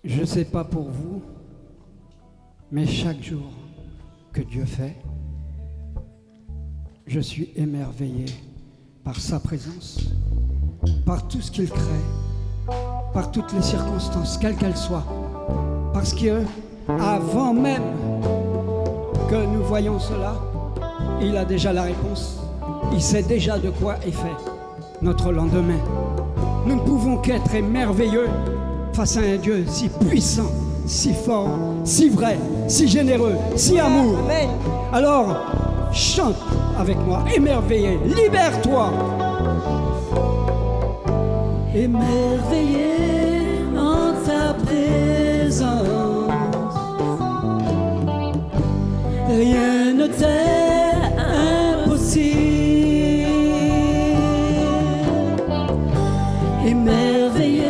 Je ne sais pas pour vous, mais chaque jour que Dieu fait, je suis émerveillé par sa présence, par tout ce qu'il crée, par toutes les circonstances, quelles qu'elles soient. Parce que avant même que nous voyions cela, il a déjà la réponse. Il sait déjà de quoi est fait notre lendemain. Nous ne pouvons qu'être émerveilleux face à un Dieu si puissant, si fort, si vrai, si généreux, si amour. Amen. Alors, chante avec moi, émerveillé, libère-toi. Émerveillé en ta présence, rien ne t'est impossible. Émerveillé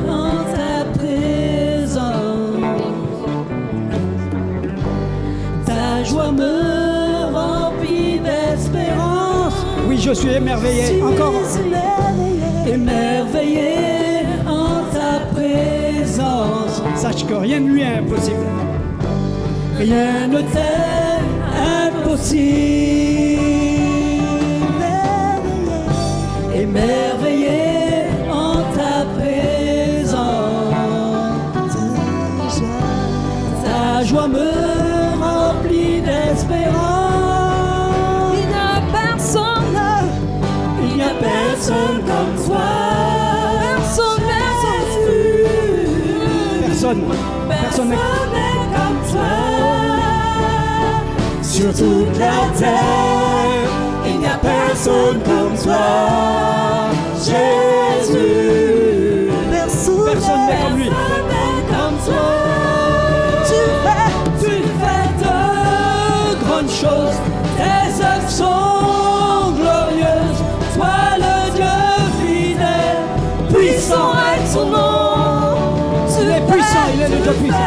en ta présence, ta joie me remplit d'espérance. Oui, je suis émerveillé, encore. Émerveillé en ta présence, Sache que rien ne lui est impossible. rien ne t'est impossible. Émerveillé en ta présence, ta joie me remplit d'espérance. Il n'y a personne comme toi. Personne n'est comme toi. Sur toute la terre, il n'y a personne comme toi. Jésus, Personne n'est comme lui. comme toi. Tu fais de grandes choses. Tes œuvres sont glorieuses. Toi le Dieu fidèle, puissant est son nom. Il est puissant, il est le Dieu puissant.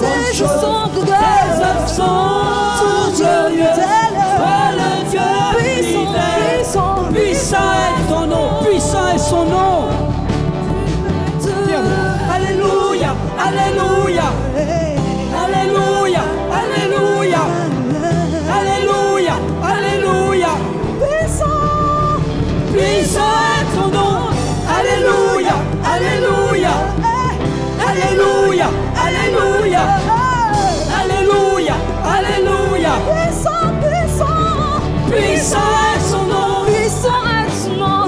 Tes œuvres sont glorieuses. Toi le Dieu fidèle, puissant est ton nom. Puissant est son nom. Alléluia, alléluia, alléluia, alléluia, alléluia, alléluia. Puissant est ton nom. Alléluia, alléluia, alléluia, alléluia, alléluia, alléluia. Puissant est son nom.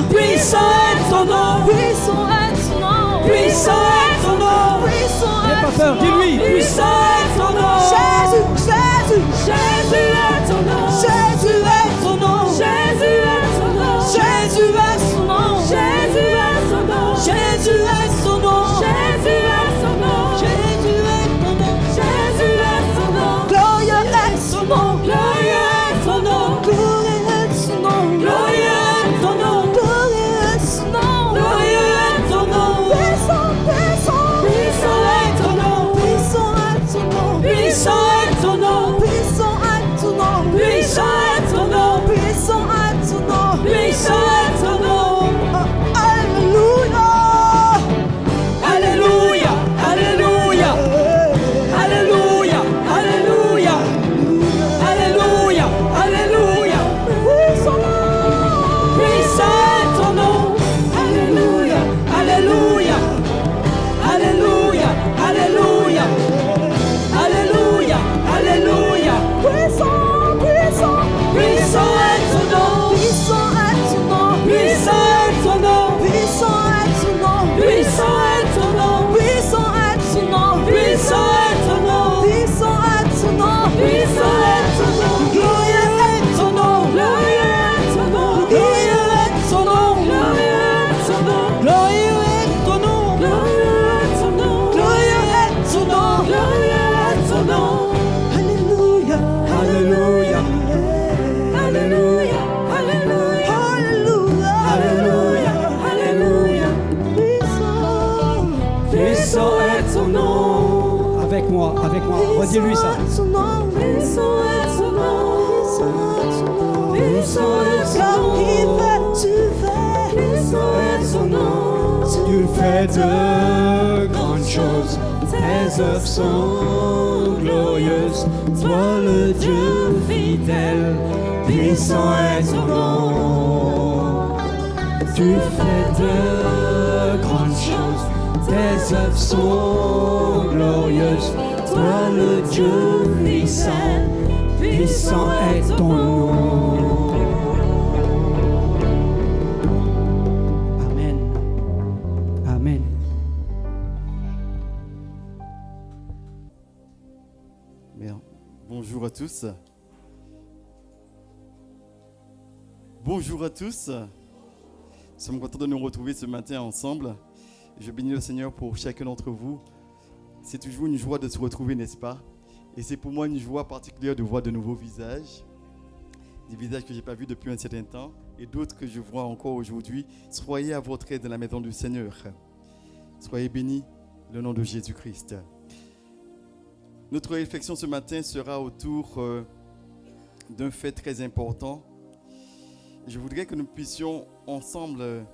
Puissant est ton nom. Puissant est ton nom. N'aie pas peur, dis-lui. Puissant est ton nom. Jésus est ton nom. Jésus est ton nom. Jésus est ton nom. Jésus est son nom. Jésus est son nom. Jésus est son nom. Jésus est son nom. Jésus est ton nom. Jésus est son nom. Glorieux est son nom. Glorieux est son nom. Glorieux est son nom. Glorieux est ton nom. Glorieux est son nom. Glorieux est ton nom. Puissant est ton nom. Puissant est ton nom. Puissant est ton nom. Puissant est ton nom. Puissant est ton nom. Puissant est ton nom. Puissant est ton nom. Alléluia. Alléluia. Alléluia. Alléluia. Alléluia. Alléluia. Alléluia. Puissant est ton nom. Alléluia. Alléluia. Alléluia. Alléluia. Alléluia. Alléluia. Puissant est ton nom. Puissant est ton nom. Puissant est ton nom. Puissant est ton nom. Puissant est ton nom. Puissant est ton nom. Puissant est ton nom. Puissant est ton nom. Puissant est ton nom. Glorieux est ton nom. Glorieux est ton nom. Glorieux est ton nom. Glorieux est ton nom. Glorieux est ton nom. Glorieux est ton nom. Glorieux est ton nom. Alléluia. Alléluia. Alléluia. Alléluia. Alléluia. Alléluia. Puissant est ton nom. Avec moi, redis-lui ça. Puissant est ton nom. Puissant est ton nom. Puissant est ton nom. Tu fais de grandes choses, tes œuvres sont glorieuses. Toi le Dieu fidèle, puissant est ton nom. Tu fais de grandes choses, tes œuvres sont glorieuses. Toi le Dieu puissant, puissant est ton nom. Amen. Amen. Bien. Bonjour à tous. Bonjour à tous. Nous sommes contents de nous retrouver ce matin ensemble. Je bénis le Seigneur pour chacun d'entre vous. C'est toujours une joie de se retrouver, n'est-ce pas? Et c'est pour moi une joie particulière de voir de nouveaux visages. Des visages que je n'ai pas vus depuis un certain temps et d'autres que je vois encore aujourd'hui. Soyez à votre aide dans la maison du Seigneur. Soyez bénis, le nom de Jésus-Christ. Notre réflexion ce matin sera autour d'un fait très important. Je voudrais que nous puissions ensemble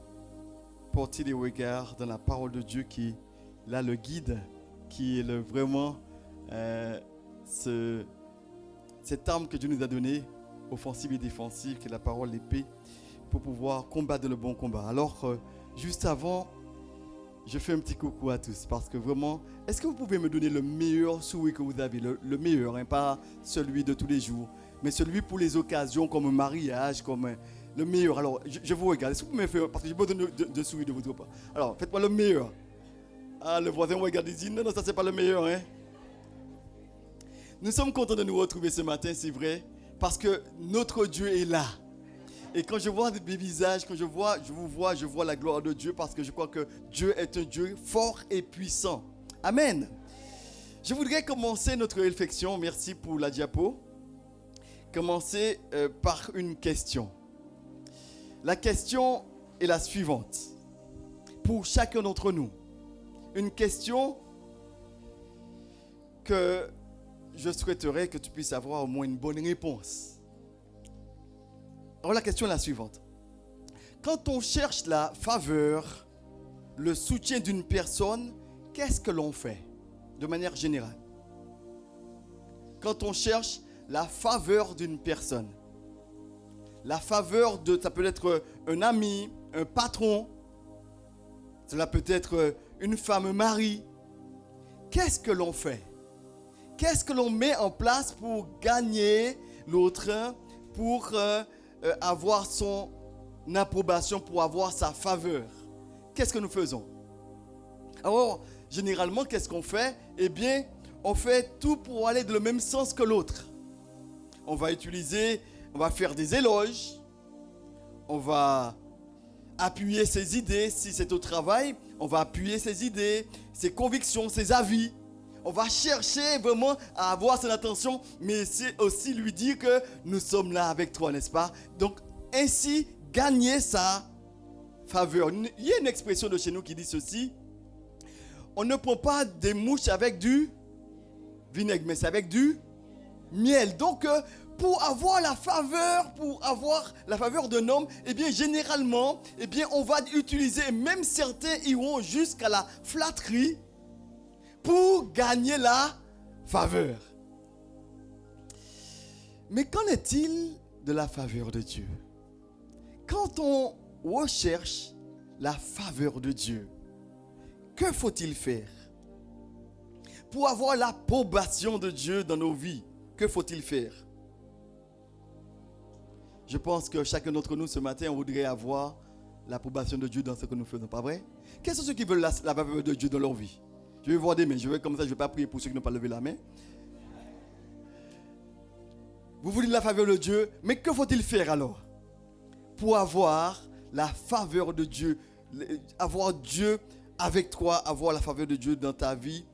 porter les regards dans la parole de Dieu qui est là le guide, qui est vraiment cette arme que Dieu nous a donnée, offensive et défensive, qui est la parole, l'épée, pour pouvoir combattre le bon combat. Alors, juste avant, je fais un petit coucou à tous parce que vraiment, est-ce que vous pouvez me donner le meilleur sourire que vous avez, le meilleur, hein, pas celui de tous les jours, mais celui pour les occasions comme un mariage, comme le meilleur. Alors, je vous regarde. Est-ce que vous pouvez me faire, parce que j'ai besoin de sourire de votre part. Alors, faites-moi le meilleur. Ah, le voisin me regarde et dit, non, ça c'est pas le meilleur, hein. Nous sommes contents de nous retrouver ce matin, c'est vrai, parce que notre Dieu est là. Et quand je vois des visages, quand je vous vois, je vois la gloire de Dieu parce que je crois que Dieu est un Dieu fort et puissant. Amen. Je voudrais commencer notre réflexion, merci pour la diapo, commencer par une question. La question est la suivante. Pour chacun d'entre nous, une question que je souhaiterais que tu puisses avoir au moins une bonne réponse. Alors la question est la suivante. Quand on cherche la faveur, le soutien d'une personne, qu'est-ce que l'on fait de manière générale? Quand on cherche la faveur d'une personne, la faveur de, ça peut être un ami, un patron, cela peut être une femme, un mari. Qu'est-ce que l'on fait? Qu'est-ce que l'on met en place pour gagner l'autre, pour avoir son approbation, pour avoir sa faveur? Qu'est-ce que nous faisons? Alors, généralement, qu'est-ce qu'on fait? Eh bien, on fait tout pour aller dans le même sens que l'autre. On va faire des éloges, on va appuyer ses idées. Si c'est au travail, on va appuyer ses idées, ses convictions, ses avis. On va chercher vraiment à avoir son attention, mais c'est aussi lui dire que nous sommes là avec toi, n'est-ce pas? Donc, ainsi, gagner sa faveur. Il y a une expression de chez nous qui dit ceci. On ne prend pas des mouches avec du vinaigre, mais c'est avec du miel. Donc, pour avoir la faveur d'un homme, eh bien, généralement, eh bien, on va utiliser, même certains iront jusqu'à la flatterie, pour gagner la faveur. Mais qu'en est-il de la faveur de Dieu? Quand on recherche la faveur de Dieu, que faut-il faire? Pour avoir l'approbation de Dieu dans nos vies, que faut-il faire? Je pense que chacun d'entre nous ce matin, on voudrait avoir l'approbation de Dieu dans ce que nous faisons, pas vrai? Quels sont ceux qui veulent la faveur de Dieu dans leur vie? Je vais voir des mains. Je vais comme ça, je ne vais pas prier pour ceux qui n'ont pas levé la main. Vous voulez la faveur de Dieu, mais que faut-il faire alors pour avoir la faveur de Dieu, avoir Dieu avec toi, avoir la faveur de Dieu dans ta vie?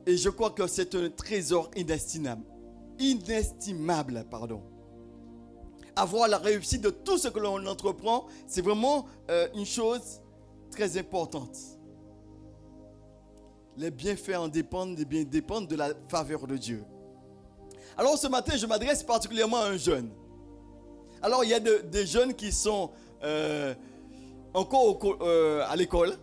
Et je crois que c'est un trésor inestimable. Avoir la réussite de tout ce que l'on entreprend, c'est vraiment une chose très importante. Les bienfaits en dépendent de la faveur de Dieu. Alors ce matin, je m'adresse particulièrement à un jeune. Alors il y a des jeunes qui sont encore à l'école.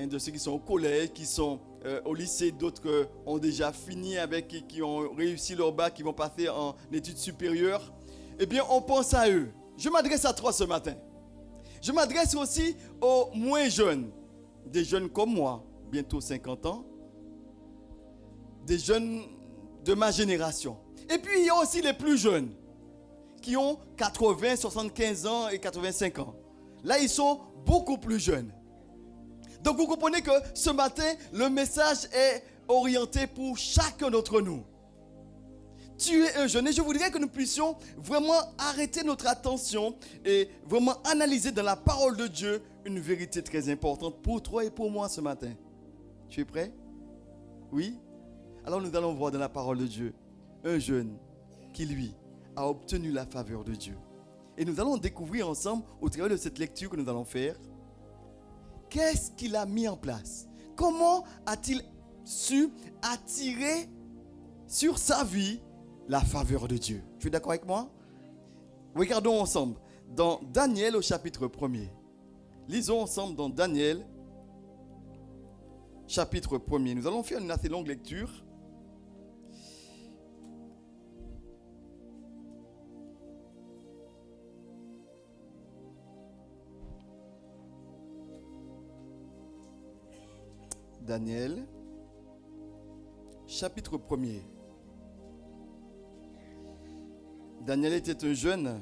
de ceux qui sont au collège, qui sont au lycée, d'autres ont déjà fini avec, qui ont réussi leur bac, qui vont passer en études supérieures. Eh bien, on pense à eux. Je m'adresse à toi ce matin. Je m'adresse aussi aux moins jeunes, des jeunes comme moi, bientôt 50 ans, des jeunes de ma génération. Et puis, il y a aussi les plus jeunes, qui ont 80, 75 ans et 85 ans. Là, ils sont beaucoup plus jeunes. Donc, vous comprenez que ce matin, le message est orienté pour chacun d'entre nous. Tu es un jeune et je voudrais que nous puissions vraiment arrêter notre attention et vraiment analyser dans la parole de Dieu une vérité très importante pour toi et pour moi ce matin. Tu es prêt? Oui? Alors nous allons voir dans la parole de Dieu un jeune qui, lui, a obtenu la faveur de Dieu. Et nous allons découvrir ensemble, au travers de cette lecture que nous allons faire, qu'est-ce qu'il a mis en place? Comment a-t-il su attirer sur sa vie la faveur de Dieu? Tu es d'accord avec moi? Regardons ensemble dans Daniel au chapitre 1er. Lisons ensemble dans Daniel chapitre 1er. Nous allons faire une assez longue lecture. Daniel chapitre 1er. Daniel était un jeune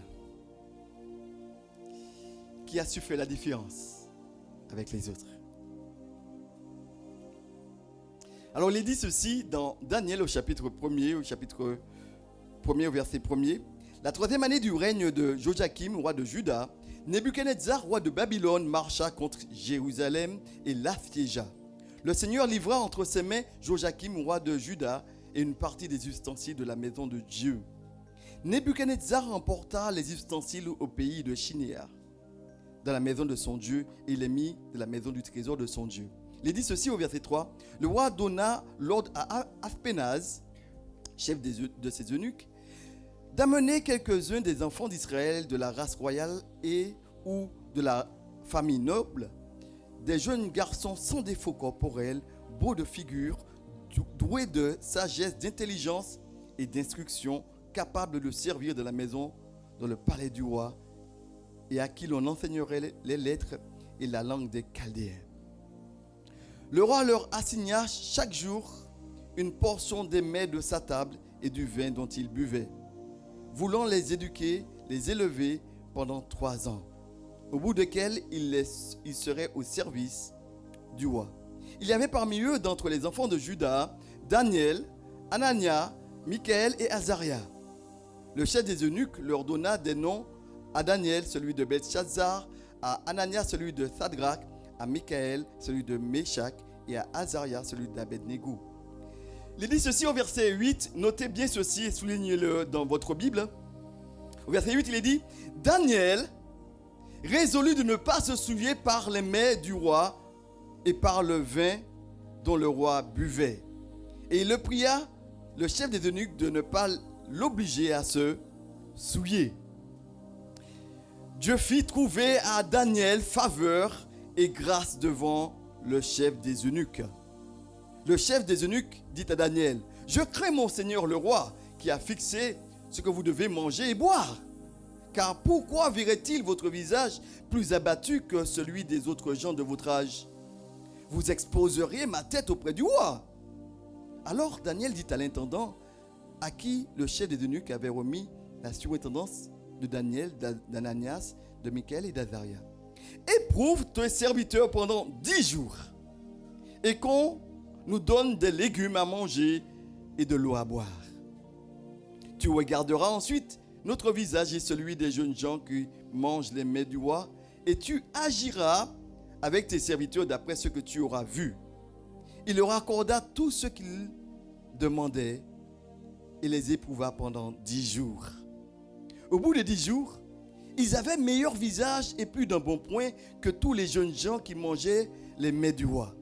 qui a su faire la différence avec les autres. Alors il est dit ceci dans Daniel au chapitre 1er, au chapitre 1er, au verset 1er. La 3e année du règne de Joachim, roi de Juda, Nebuchadnezzar, roi de Babylone, marcha contre Jérusalem et l'assiégea. Le Seigneur livra entre ses mains Joachim, roi de Juda, et une partie des ustensiles de la maison de Dieu. Nebuchadnezzar emporta les ustensiles au pays de Shinéar, dans la maison de son Dieu, et les mit de la maison du trésor de son Dieu. Il est dit ceci au verset 3. Le roi donna l'ordre à Aspénaz, chef de ses eunuques, d'amener quelques-uns des enfants d'Israël de la race royale et ou de la famille noble, des jeunes garçons sans défaut corporel, beaux de figure, doués de sagesse, d'intelligence et d'instruction, capables de servir de la maison dans le palais du roi, et à qui l'on enseignerait les lettres et la langue des Chaldéens. Le roi leur assigna chaque jour une portion des mets de sa table et du vin dont ils buvaient, voulant les éduquer, les élever pendant 3 ans, au bout desquels ils seraient au service du roi. Il y avait parmi eux, d'entre les enfants de Juda, Daniel, Anania, Michaël et Azaria. Le chef des eunuques leur donna des noms: à Daniel, celui de Belchazzar, à Anania, celui de Sadrach, à Michaël, celui de Meshach, et à Azaria, celui d'Abednego. Il dit ceci au verset 8, notez bien ceci et soulignez-le dans votre Bible. Au verset 8, il est dit: Daniel résolut de ne pas se souiller par les mets du roi et par le vin dont le roi buvait. Et il le pria, le chef des eunuques, de ne pas l'obliger à se souiller. Dieu fit trouver à Daniel faveur et grâce devant le chef des eunuques. Le chef des eunuques dit à Daniel: Je crains mon seigneur le roi, qui a fixé ce que vous devez manger et boire. Car pourquoi verrait-il votre visage plus abattu que celui des autres gens de votre âge? Vous exposeriez ma tête auprès du roi. Alors Daniel dit à l'intendant, à qui le chef des eunuques avait remis la surintendance de Daniel, d'Ananias, de Michaël et d'Azaria: Éprouve tes serviteurs pendant 10 jours, et qu'on nous donne des légumes à manger et de l'eau à boire. Tu regarderas ensuite notre visage et celui des jeunes gens qui mangent les mets du roi, et tu agiras avec tes serviteurs d'après ce que tu auras vu. Il leur accorda tout ce qu'ils demandaient et les éprouva pendant 10 jours. Au bout de 10 jours, ils avaient meilleur visage et plus d'un bon point que tous les jeunes gens qui mangeaient les mets du roi.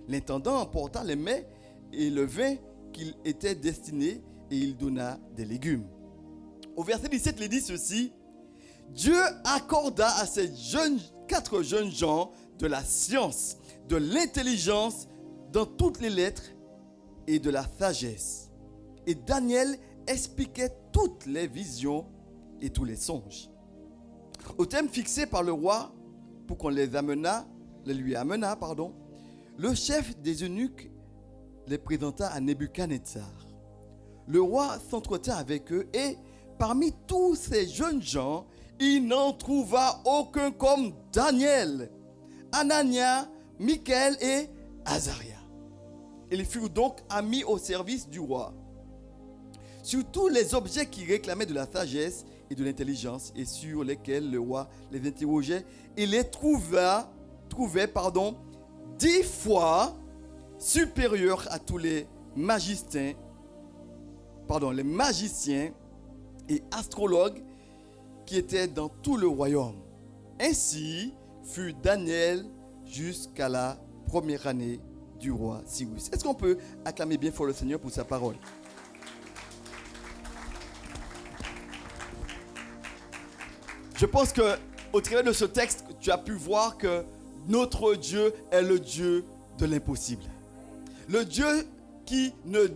L'intendant emporta les mets et le vin qu'il était destiné, et il donna des légumes. Au verset 17, il dit ceci: Dieu accorda à ces 4 jeunes gens de la science, de l'intelligence dans toutes les lettres et de la sagesse. Et Daniel expliquait toutes les visions et tous les songes. Au thème fixé par le roi pour qu'on les lui amena, le chef des eunuques les présenta à Nebuchadnezzar. Le roi s'entretint avec eux et parmi tous ces jeunes gens, il n'en trouva aucun comme Daniel, Anania, Michaël et Azaria. Ils furent donc mis au service du roi. Sur tous les objets qui réclamaient de la sagesse et de l'intelligence et sur lesquels le roi les interrogeait, il les trouvait 10 fois supérieurs à tous les magiciens et astrologues qui étaient dans tout le royaume. Ainsi fut Daniel jusqu'à la première année du roi Cyrus. Est-ce qu'on peut acclamer bien fort le Seigneur pour sa parole? Je pense qu'au travers de ce texte, tu as pu voir que notre Dieu est le Dieu de l'impossible. Le Dieu qui ne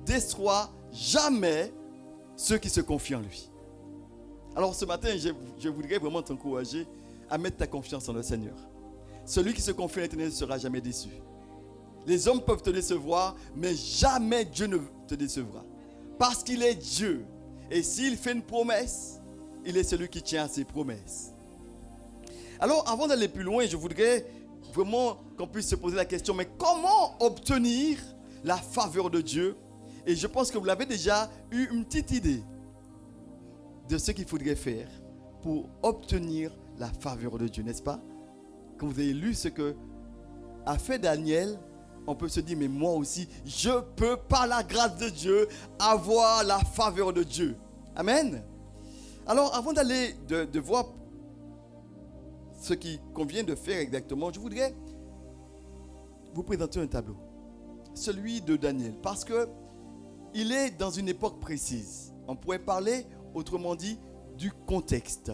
déçoit jamais ceux qui se confient en lui. Alors ce matin, je voudrais vraiment t'encourager à mettre ta confiance en le Seigneur. Celui qui se confie en l'Éternel ne sera jamais déçu. Les hommes peuvent te décevoir, mais jamais Dieu ne te décevra. Parce qu'il est Dieu. Et s'il fait une promesse, il est celui qui tient à ses promesses. Alors, avant d'aller plus loin, je voudrais vraiment qu'on puisse se poser la question, mais comment obtenir la faveur de Dieu? Et je pense que vous l'avez déjà eu une petite idée de ce qu'il faudrait faire pour obtenir la faveur de Dieu, n'est-ce pas? Quand vous avez lu ce que a fait Daniel, on peut se dire, mais moi aussi, je peux par la grâce de Dieu avoir la faveur de Dieu. Amen. Alors, avant d'aller de voir ce qu'il convient de faire exactement, je voudrais vous présenter un tableau. Celui de Daniel. Parce que il est dans une époque précise. On pourrait parler, autrement dit, du contexte.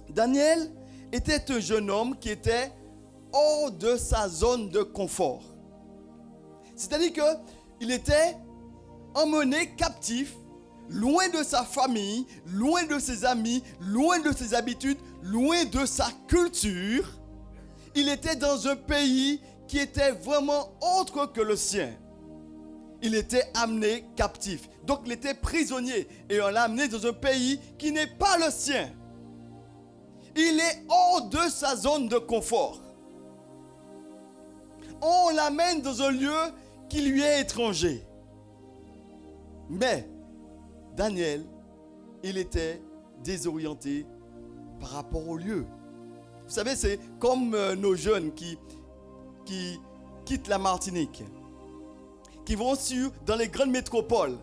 Daniel était un jeune homme qui était hors de sa zone de confort. C'est-à-dire qu'il était emmené captif, loin de sa famille, loin de ses amis, loin de ses habitudes, loin de sa culture. Il était dans un pays qui était vraiment autre que le sien. Il était amené captif. Donc il était prisonnier et on l'a amené dans un pays qui n'est pas le sien. Il est hors de sa zone de confort. On l'amène dans un lieu qui lui est étranger. Mais Daniel, il était désorienté par rapport au lieu. Vous savez, c'est comme nos jeunes qui quittent la Martinique, qui vont dans les grandes métropoles.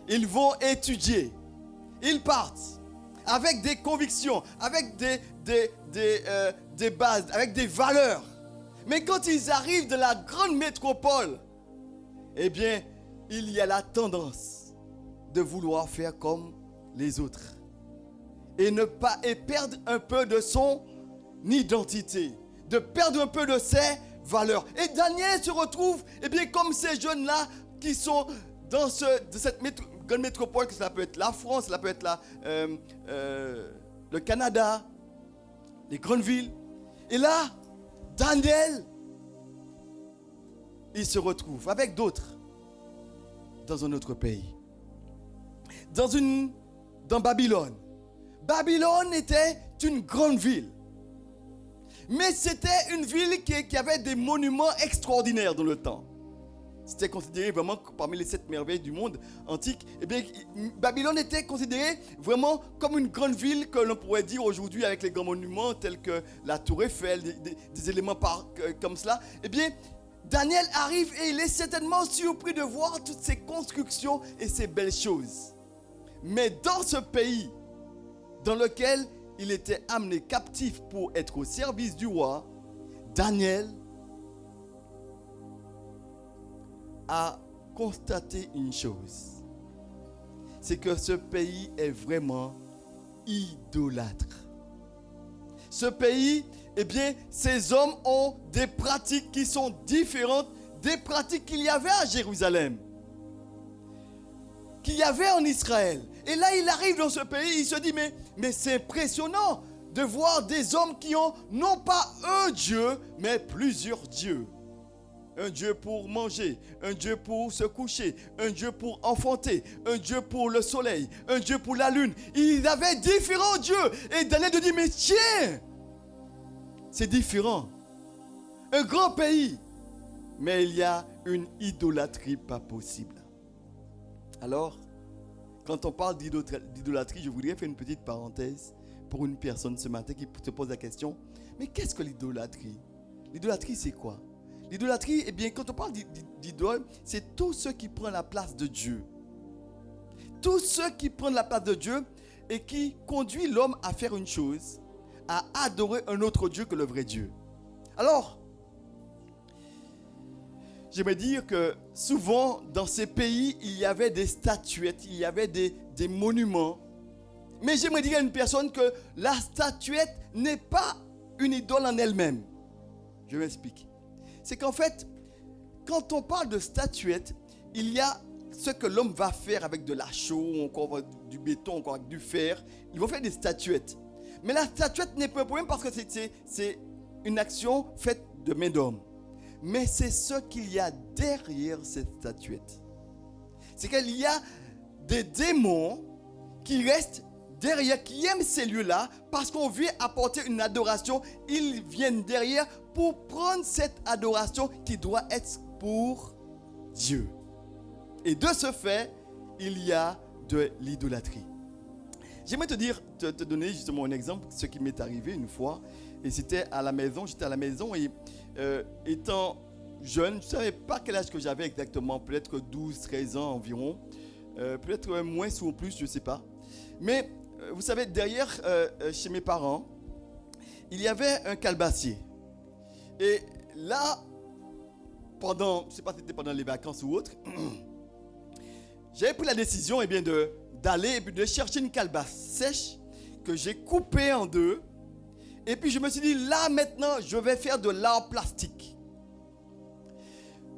Ils vont étudier. Ils partent avec des convictions, avec des bases, avec des valeurs. Mais quand ils arrivent dans la grande métropole, eh bien, il y a la tendance de vouloir faire comme les autres. Et perdre un peu de son identité, de perdre un peu de ses valeurs. Et Daniel se retrouve, eh bien, comme ces jeunes-là qui sont dans cette grande métropole, que cela peut être la France, cela peut être le Canada, les grandes villes. Et là, Daniel, il se retrouve avec d'autres dans un autre pays. Dans Babylone. Babylone était une grande ville. Mais c'était une ville qui avait des monuments extraordinaires dans le temps. C'était considéré vraiment parmi les 7 merveilles du monde antique. Eh bien, Babylone était considérée vraiment comme une grande ville que l'on pourrait dire aujourd'hui avec les grands monuments tels que la Tour Eiffel, des éléments comme cela. Eh bien, Daniel arrive et il est certainement surpris de voir toutes ces constructions et ces belles choses. Mais dans ce pays dans lequel il était amené captif pour être au service du roi, Daniel a constaté une chose. C'est que ce pays est vraiment idolâtre. ce pays, eh bien, ces hommes ont des pratiques qui sont différentes des pratiques qu'il y avait à Jérusalem, qu'il y avait en Israël. Et là, il arrive dans ce pays, il se dit, mais c'est impressionnant de voir des hommes qui ont non pas un Dieu, mais plusieurs dieux. Un Dieu pour manger, un Dieu pour se coucher, un Dieu pour enfanter, un Dieu pour le soleil, un Dieu pour la lune. Ils avaient différents dieux. Et Daniel te dit, mais tiens, c'est différent. Un grand pays, mais il y a une idolâtrie pas possible. Alors, quand on parle d'idolâtrie, je voudrais faire une petite parenthèse pour une personne ce matin qui se pose la question, mais qu'est-ce que l'idolâtrie? L'idolâtrie, c'est quoi? L'idolâtrie, eh bien, quand on parle d'idole, c'est tout ce qui prend la place de Dieu. Tout ce qui prend la place de Dieu et qui conduit l'homme à faire une chose, à adorer un autre Dieu que le vrai Dieu. Alors, j'aimerais dire que souvent, dans ces pays, il y avait des statuettes, il y avait des monuments. Mais j'aimerais dire à une personne que la statuette n'est pas une idole en elle-même. Je m'explique. C'est qu'en fait, quand on parle de statuette, il y a ce que l'homme va faire avec de la chaux, encore du béton, encore avec du fer. Ils vont faire des statuettes. Mais la statuette n'est pas un problème parce que c'est une action faite de main d'homme. Mais c'est ce qu'il y a derrière cette statuette. C'est qu'il y a des démons qui restent derrière, qui aiment ces lieux-là parce qu'on vient apporter une adoration. Ils viennent derrière pour prendre cette adoration qui doit être pour Dieu. Et de ce fait, il y a de l'idolâtrie. J'aimerais te donner justement un exemple, ce qui m'est arrivé une fois. Et c'était à la maison, j'étais à la maison et étant jeune, je ne savais pas quel âge que j'avais exactement, peut-être 12, 13 ans environ, peut-être moins ou plus, je ne sais pas. Mais vous savez, derrière, chez mes parents, il y avait un calebassier. Et là, je ne sais pas si c'était pendant les vacances ou autre, j'avais pris la décision d'aller et puis de chercher une calebasse sèche que j'ai coupée en deux. Et puis je me suis dit, là maintenant, je vais faire de l'art plastique.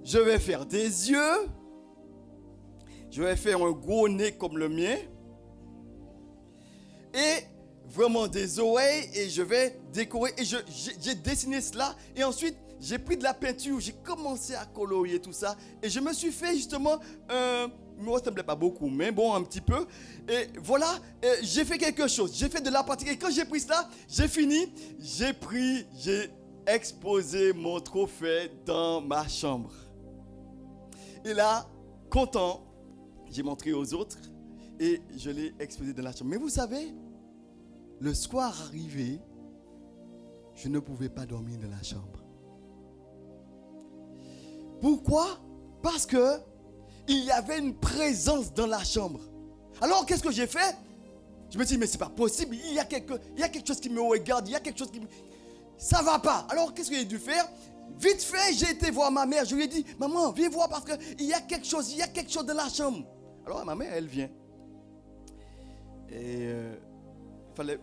Je vais faire des yeux. Je vais faire un gros nez comme le mien. Et vraiment des oreilles. Et je vais décorer. Et j'ai dessiné cela. Et ensuite, j'ai pris de la peinture. J'ai commencé à colorier tout ça. Et je me suis fait justement il ne me ressemblait pas beaucoup, mais bon, un petit peu. Et voilà, j'ai fait quelque chose. J'ai fait de l'art pratique. Et quand j'ai pris cela, j'ai fini. J'ai exposé mon trophée dans ma chambre. Et là, content, j'ai montré aux autres et je l'ai exposé dans la chambre. Mais vous savez, le soir arrivé, je ne pouvais pas dormir dans la chambre. Pourquoi? Parce que il y avait une présence dans la chambre. Alors, qu'est-ce que j'ai fait? Je me suis dit, mais c'est pas possible. Il y a quelque chose qui me regarde. Il y a quelque chose qui me... Ça va pas. Alors, qu'est-ce que j'ai dû faire? Vite fait, j'ai été voir ma mère. Je lui ai dit, maman, viens voir parce qu'il y a quelque chose. Il y a quelque chose dans la chambre. Alors, ma mère, elle vient. Et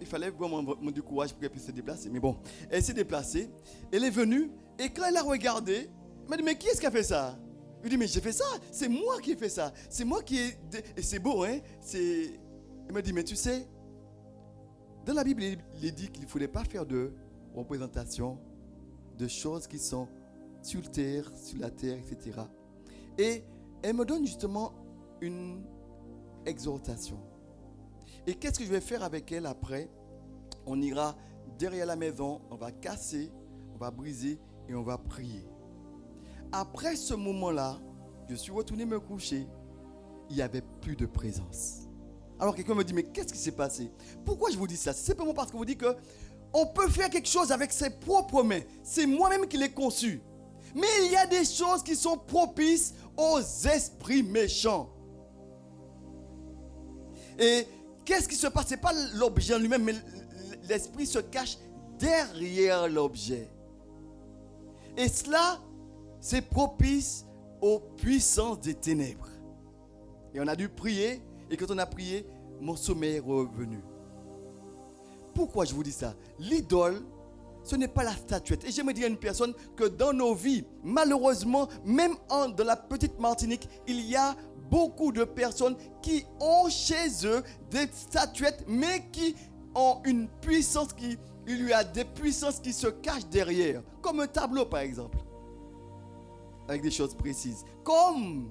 il fallait vraiment du courage pour qu'elle puisse se déplacer. Mais bon, elle s'est déplacée. Elle est venue. Et quand elle a regardé, elle m'a dit, mais qui est-ce qui a fait ça? Je lui ai dit, mais j'ai fait ça, c'est moi qui ai fait ça. C'est moi qui ai... Et c'est beau, hein? Elle m'a dit, mais tu sais, dans la Bible, il est dit qu'il ne fallait pas faire de représentation de choses qui sont sur la terre, etc. Et elle me donne justement une exhortation. Et qu'est-ce que je vais faire avec elle après? On ira derrière la maison, on va casser, on va briser et on va prier. Après ce moment-là, je suis retourné me coucher. Il n'y avait plus de présence. Alors quelqu'un me dit, mais qu'est-ce qui s'est passé? Pourquoi je vous dis ça? C'est simplement parce que vous dites qu'on peut faire quelque chose avec ses propres mains. C'est moi-même qui l'ai conçu. Mais il y a des choses qui sont propices aux esprits méchants. Et qu'est-ce qui se passe? Ce n'est pas l'objet en lui-même, mais l'esprit se cache derrière l'objet. Et cela, c'est propice aux puissances des ténèbres. Et on a dû prier. Et quand on a prié, mon sommeil est revenu. Pourquoi je vous dis ça? L'idole, ce n'est pas la statuette. Et j'aimerais dire à une personne que dans nos vies, malheureusement, même dans la petite Martinique, il y a beaucoup de personnes qui ont chez eux des statuettes, mais qui ont une puissance il y a des puissances qui se cachent derrière. Comme un tableau, par exemple. Avec des choses précises. Comme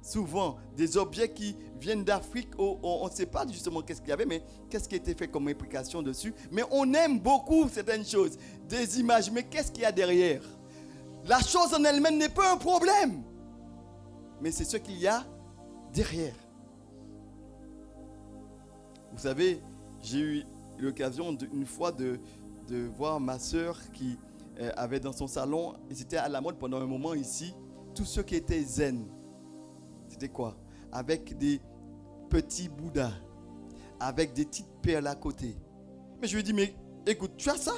souvent des objets qui viennent d'Afrique, on ne sait pas justement qu'est-ce qu'il y avait, mais qu'est-ce qui a été fait comme implication dessus. Mais on aime beaucoup certaines choses, des images, mais qu'est-ce qu'il y a derrière? La chose en elle-même n'est pas un problème, mais c'est ce qu'il y a derrière. Vous savez, j'ai eu l'occasion une fois de voir ma soeur qui avait dans son salon, et c'était à la mode pendant un moment ici, tous ceux qui étaient zen. C'était quoi? Avec des petits bouddhas, avec des petites perles à côté. Mais je lui ai dit, mais écoute, tu as ça?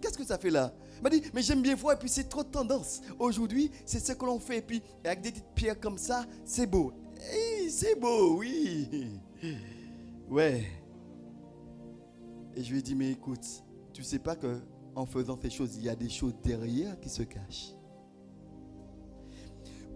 Qu'est-ce que ça fait là? Il m'a dit, mais j'aime bien voir, et puis c'est trop tendance. Aujourd'hui, c'est ce que l'on fait, et puis avec des petites pierres comme ça, c'est beau. Et c'est beau, oui. Ouais. Et je lui ai dit, mais écoute, tu sais pas qu'en faisant ces choses, il y a des choses derrière qui se cachent.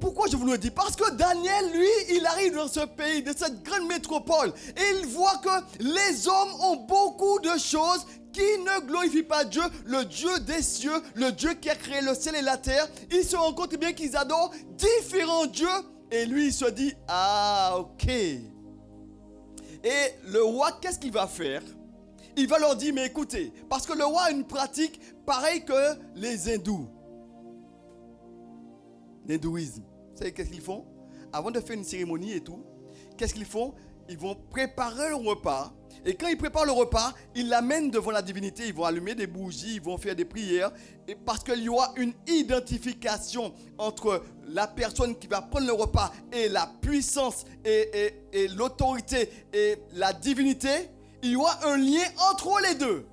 Pourquoi je vous le dis? Parce que Daniel, lui, il arrive dans ce pays, de cette grande métropole, et il voit que les hommes ont beaucoup de choses qui ne glorifient pas Dieu, le Dieu des cieux, le Dieu qui a créé le ciel et la terre. Il se rend compte bien qu'ils adorent différents dieux, et lui, il se dit, ah, ok. Et le roi, qu'est-ce qu'il va faire? Il va leur dire, mais écoutez, parce que le roi a une pratique pareille que les hindous. L'hindouisme. Vous savez qu'est-ce qu'ils font? Avant de faire une cérémonie et tout, qu'est-ce qu'ils font? Ils vont préparer le repas. Et quand ils préparent le repas, ils l'amènent devant la divinité. Ils vont allumer des bougies, ils vont faire des prières. Et parce qu'il y aura une identification entre la personne qui va prendre le repas et la puissance et l'autorité et la divinité, il y aura un lien entre les deux.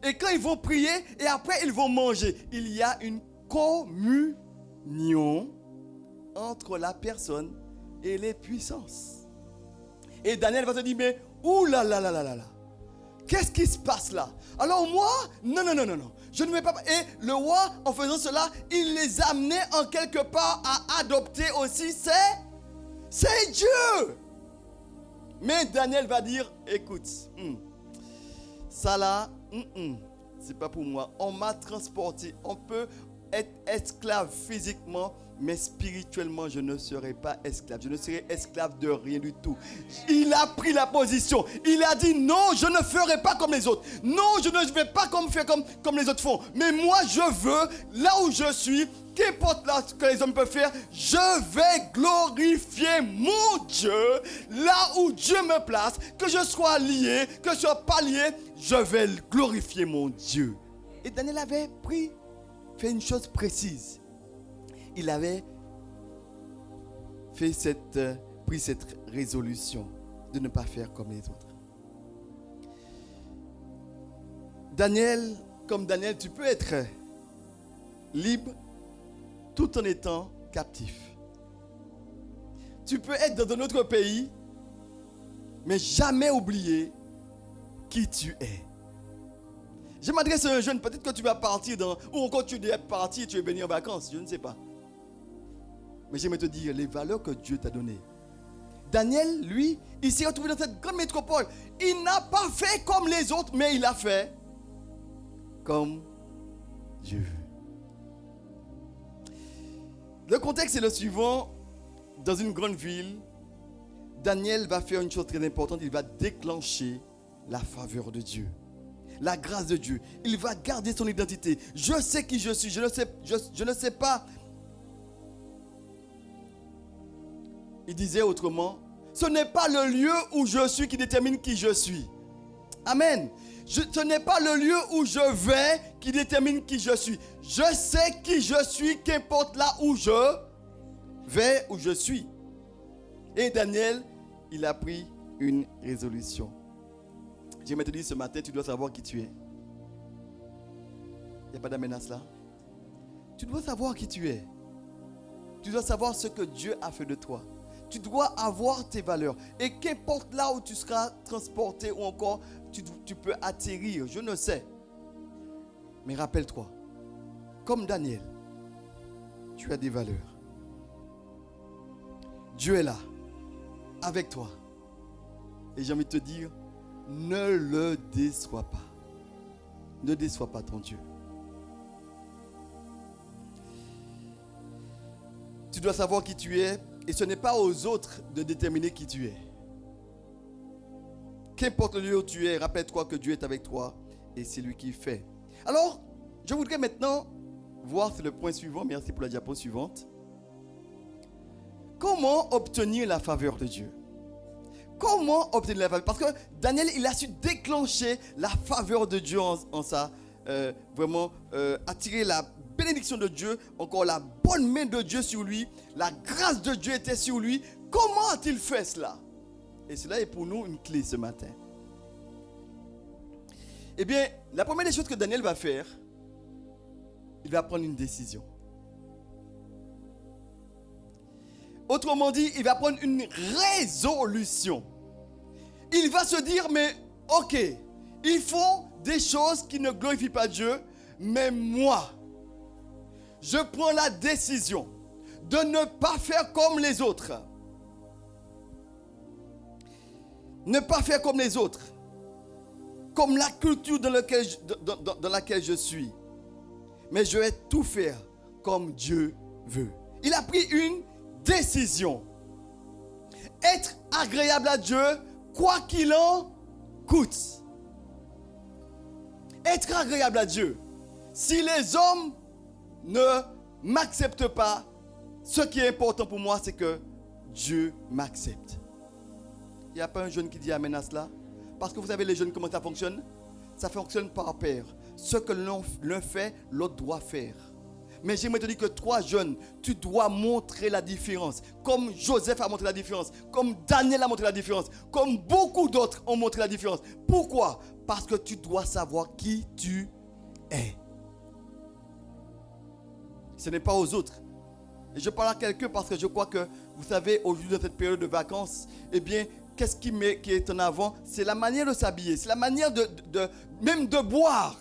Et quand ils vont prier et après ils vont manger, il y a une communion entre la personne et les puissances. Et Daniel va se dire, mais ouh là, qu'est-ce qui se passe là? Alors moi, non, je ne vais pas. Et le roi, en faisant cela, il les amenait en quelque part à adopter aussi c'est Dieu. Mais Daniel va dire, écoute, ça là, c'est pas pour moi. On m'a transporté, on peut être esclave physiquement, mais spirituellement, je ne serai pas esclave. Je ne serai esclave de rien du tout. Il a pris la position. Il a dit non, je ne ferai pas comme les autres. Non, je ne vais pas faire comme les autres font. Mais moi, je veux, là où je suis, qu'importe là ce que les hommes peuvent faire, je vais glorifier mon Dieu. Là où Dieu me place, que je sois lié, que je ne sois pas lié, je vais glorifier mon Dieu. Et Daniel avait fait une chose précise. Il avait pris cette résolution de ne pas faire comme les autres. Comme Daniel, tu peux être libre tout en étant captif. Tu peux être dans un autre pays, mais jamais oublier qui tu es. Je m'adresse à un jeune, peut-être que tu vas partir ou encore tu es parti et tu es venu en vacances, je ne sais pas. Mais j'aimerais te dire les valeurs que Dieu t'a données. Daniel, lui, il s'est retrouvé dans cette grande métropole. Il n'a pas fait comme les autres, mais il a fait comme Dieu veut. Le contexte est le suivant. Dans une grande ville, Daniel va faire une chose très importante. Il va déclencher la faveur de Dieu. La grâce de Dieu. Il va garder son identité. Je sais qui je suis. Je ne sais pas. Il disait autrement, ce n'est pas le lieu où je suis qui détermine qui je suis. Amen. Ce n'est pas le lieu où je vais qui détermine qui je suis. Je sais qui je suis, qu'importe là où je vais, où je suis. Et Daniel, il a pris une résolution. J'aimerais te dire ce matin, tu dois savoir qui tu es. Il n'y a pas de menace là. Tu dois savoir qui tu es. Tu dois savoir ce que Dieu a fait de toi. tu dois avoir tes valeurs. Et qu'importe là où tu seras transporté ou encore tu peux atterrir, je ne sais. Mais rappelle-toi, comme Daniel, tu as des valeurs. Dieu est là, avec toi. Et j'ai envie de te dire, ne le déçois pas. Ne déçois pas ton Dieu. Tu dois savoir qui tu es et ce n'est pas aux autres de déterminer qui tu es. Qu'importe le lieu où tu es, rappelle-toi que Dieu est avec toi et c'est lui qui fait. Alors, je voudrais maintenant voir, c'est le point suivant, merci pour la diapo suivante. Comment obtenir la faveur de Dieu? Comment obtenir la faveur? Parce que Daniel, il a su déclencher la faveur de Dieu en ça. Vraiment attirer la bénédiction de Dieu, encore la bonne main de Dieu sur lui. La grâce de Dieu était sur lui. Comment a-t-il fait cela? Et cela est pour nous une clé ce matin. Eh bien, la première des choses que Daniel va faire, il va prendre une décision. Autrement dit, il va prendre une résolution. Il va se dire, mais ok, il faut des choses qui ne glorifient pas Dieu, mais moi, je prends la décision de ne pas faire comme les autres. Ne pas faire comme les autres. Comme la culture dans laquelle je suis. Mais je vais tout faire comme Dieu veut. Il a pris une décision. Être agréable à Dieu, quoi qu'il en coûte. Être agréable à Dieu. Si les hommes ne m'acceptent pas, ce qui est important pour moi, c'est que Dieu m'accepte. Il n'y a pas un jeune qui dit amen à cela? Parce que vous savez les jeunes, comment ça fonctionne? Ça fonctionne par paire. Ce que l'un fait, l'autre doit faire. Mais j'aimerais te dire que toi, jeune, tu dois montrer la différence. Comme Joseph a montré la différence. Comme Daniel a montré la différence. Comme beaucoup d'autres ont montré la différence. Pourquoi? Parce que tu dois savoir qui tu es. Ce n'est pas aux autres. Et je parle à quelqu'un parce que je crois que, vous savez, aujourd'hui, dans cette période de vacances, eh bien, qu'est-ce qui est en avant? C'est la manière de s'habiller. C'est la manière même de boire.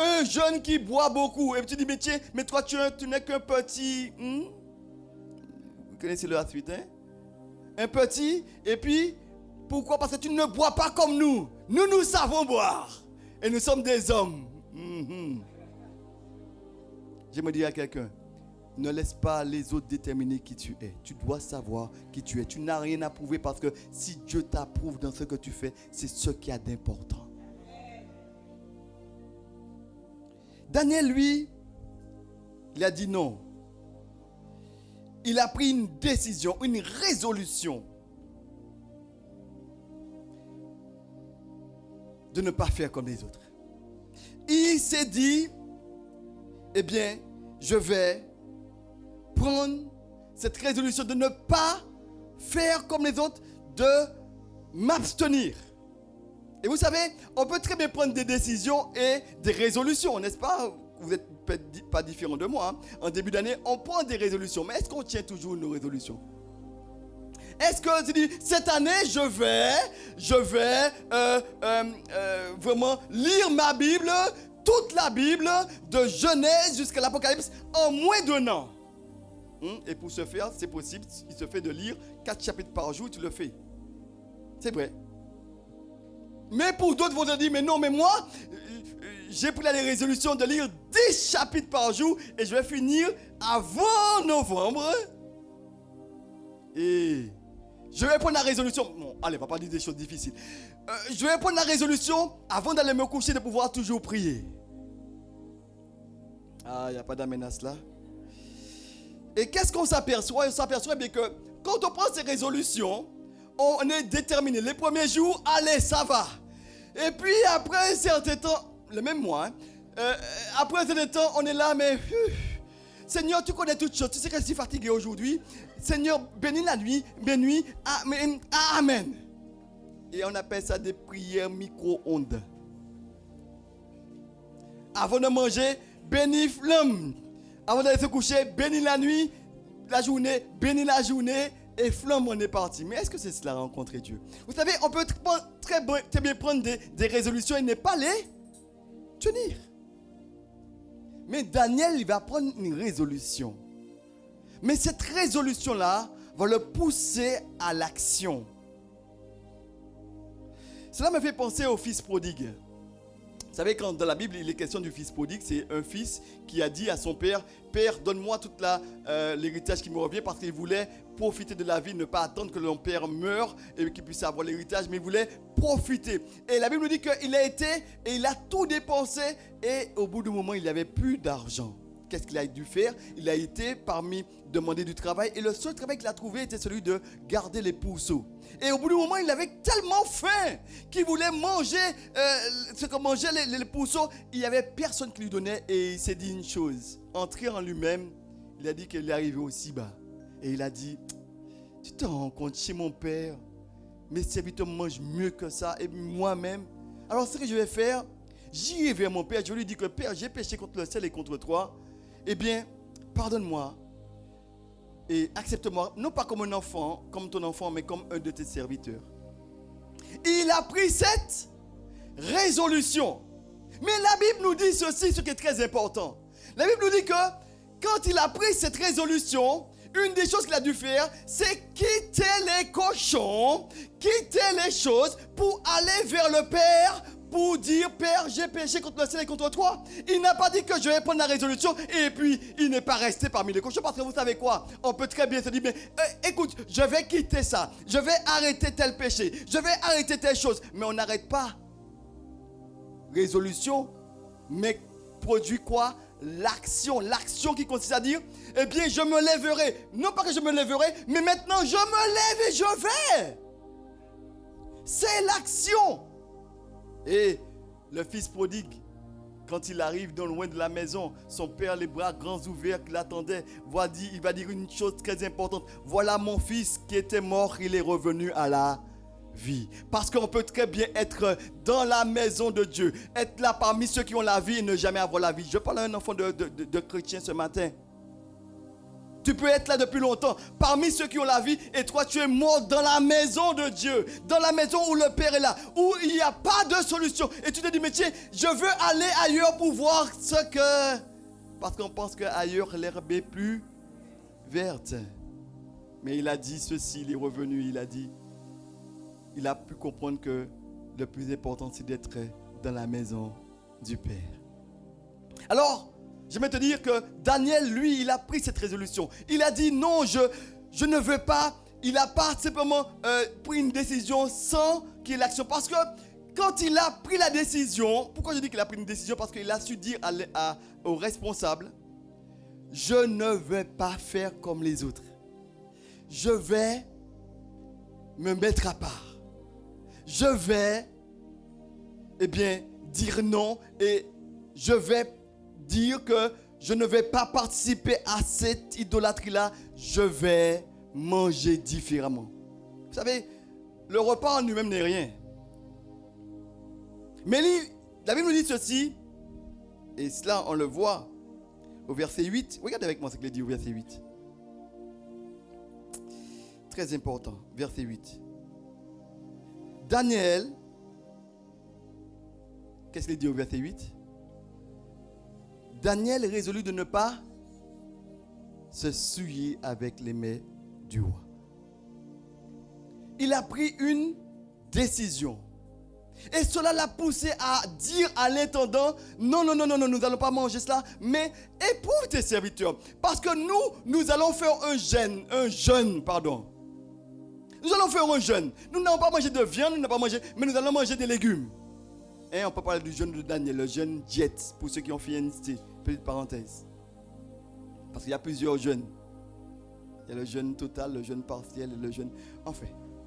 Un jeune qui boit beaucoup. Et tu dis, mais tiens, mais toi, tu n'es qu'un petit... Vous connaissez la suite, hein? Un petit. Et puis, pourquoi? Parce que tu ne bois pas comme nous. Nous savons boire. Et nous sommes des hommes. J'aimerais dire à quelqu'un, ne laisse pas les autres déterminer qui tu es. Tu dois savoir qui tu es. Tu n'as rien à prouver parce que si Dieu t'approuve dans ce que tu fais, c'est ce qu'il y a d'important. Daniel, lui, il a dit non. Il a pris une décision, une résolution de ne pas faire comme les autres. Il s'est dit, eh bien, je vais prendre cette résolution de ne pas faire comme les autres, de m'abstenir. Et vous savez, on peut très bien prendre des décisions et des résolutions, n'est-ce pas? Vous n'êtes pas différent de moi. Hein? En début d'année, on prend des résolutions. Mais est-ce qu'on tient toujours nos résolutions? Est-ce que tu dis, cette année, je vais vraiment lire ma Bible, toute la Bible, de Genèse jusqu'à l'Apocalypse, en moins d'1 an? Et pour ce faire, c'est possible. Il se fait de lire 4 chapitres par jour, tu le fais. C'est vrai. Mais pour d'autres vont te dire, mais non, mais moi, j'ai pris la résolution de lire 10 chapitres par jour et je vais finir avant novembre. Et je vais prendre la résolution. Bon, allez, on va pas dire des choses difficiles. Je vais prendre la résolution avant d'aller me coucher de pouvoir toujours prier. Ah, il n'y a pas d'aménace là. Et qu'est-ce qu'on s'aperçoit? On s'aperçoit bien que quand on prend ces résolutions, on est déterminé. Les premiers jours, allez, ça va. Et puis après un certain temps, le même mois, après un certain temps, on est là, mais Seigneur, tu connais toutes choses. Tu sais que je suis fatigué aujourd'hui. Seigneur, bénis la nuit, bénis, amen, amen. Et on appelle ça des prières micro-ondes. Avant de manger, bénis flamme. Avant d'aller se coucher, bénis la nuit, la journée, bénit la journée et flambe, on est parti. Mais est-ce que c'est cela, rencontrer Dieu? Vous savez, on peut très bien prendre des résolutions et ne pas les tenir. Mais Daniel, il va prendre une résolution. Mais cette résolution-là va le pousser à l'action. Cela me fait penser au fils prodigue. Vous savez, quand dans la Bible, il est question du fils prodigue, c'est un fils qui a dit à son père, « Père, donne-moi tout l'héritage qui me revient » parce qu'il voulait profiter de la vie, ne pas attendre que son père meure et qu'il puisse avoir l'héritage, mais il voulait profiter. Et la Bible nous dit qu'il a été et il a tout dépensé et au bout du moment, il n'avait plus d'argent. Qu'est-ce qu'il a dû faire? Il a été parmi demander du travail et le seul travail qu'il a trouvé était celui de garder les pourceaux. Et au bout du moment, il avait tellement faim qu'il voulait manger ce que mangeaient les pourceaux. Il n'y avait personne qui lui donnait et il s'est dit une chose. Entré en lui-même, il a dit qu'il est arrivé aussi bas. Et il a dit, tu te rends compte, chez mon père, mes serviteurs mangent mieux que ça et moi-même. Alors ce que je vais faire, j'irai vers mon père, je lui dis que Père, j'ai péché contre le ciel et contre toi. Eh bien, pardonne-moi et accepte-moi, non pas comme un enfant, comme ton enfant, mais comme un de tes serviteurs. Il a pris cette résolution. Mais la Bible nous dit ceci, ce qui est très important. La Bible nous dit que quand il a pris cette résolution, une des choses qu'il a dû faire, c'est quitter les cochons, quitter les choses pour aller vers le Père, pour dire, Père, j'ai péché contre le ciel et contre toi. Il n'a pas dit que je vais prendre la résolution et puis il n'est pas resté parmi les cochons. Parce que vous savez quoi? On peut très bien se dire, mais écoute, je vais quitter ça. Je vais arrêter tel péché. Je vais arrêter telle chose. Mais on n'arrête pas. Résolution, mais produit quoi? L'action. L'action qui consiste à dire, eh bien, je me lèverai. Non pas que je me lèverai, mais maintenant, je me lève et je vais. C'est l'action. Et le fils prodigue, quand il arrive dans loin de la maison, son père, les bras grands ouverts, qui l'attendait, il va dire une chose très importante. Voilà mon fils qui était mort, il est revenu à la vie. Parce qu'on peut très bien être dans la maison de Dieu, être là parmi ceux qui ont la vie et ne jamais avoir la vie. Je parle à un enfant de chrétien ce matin. Tu peux être là depuis longtemps, parmi ceux qui ont la vie, et toi tu es mort dans la maison de Dieu, dans la maison où le Père est là, où il n'y a pas de solution. Et tu te dis, mais tiens, je veux aller ailleurs pour voir ce que... Parce qu'on pense qu'ailleurs l'herbe est plus verte. Mais il a dit ceci, il est revenu, il a dit, il a pu comprendre que le plus important c'est d'être dans la maison du Père. Alors, je vais te dire que Daniel, lui, il a pris cette résolution. Il a dit non, je ne veux pas. Il n'a pas simplement pris une décision sans qu'il y ait l'action. Parce que quand il a pris la décision, pourquoi je dis qu'il a pris une décision? Parce qu'il a su dire aux responsables, je ne vais pas faire comme les autres. Je vais me mettre à part. Je vais, eh bien, dire non et je vais dire que je ne vais pas participer à cette idolâtrie-là, je vais manger différemment. Vous savez, le repas en lui-même n'est rien. Mais la Bible nous dit ceci, et cela on le voit au verset 8. Regardez avec moi ce qu'il dit au verset 8. Très important, verset 8. Daniel, qu'est-ce qu'il dit au verset 8? Daniel résolut de ne pas se souiller avec les mets du roi. Il a pris une décision. Et cela l'a poussé à dire à l'intendant, non, nous n'allons pas manger cela, mais éprouve tes serviteurs. Parce que nous allons faire un jeûne. Nous allons faire un jeûne. Nous n'allons pas manger de viande, mais nous allons manger des légumes. Et on peut parler du jeûne de Daniel, le jeûne diète, pour ceux qui ont fini, petite parenthèse. Parce qu'il y a plusieurs jeûnes. Il y a le jeûne total, le jeûne partiel, le jeûne... Enfin,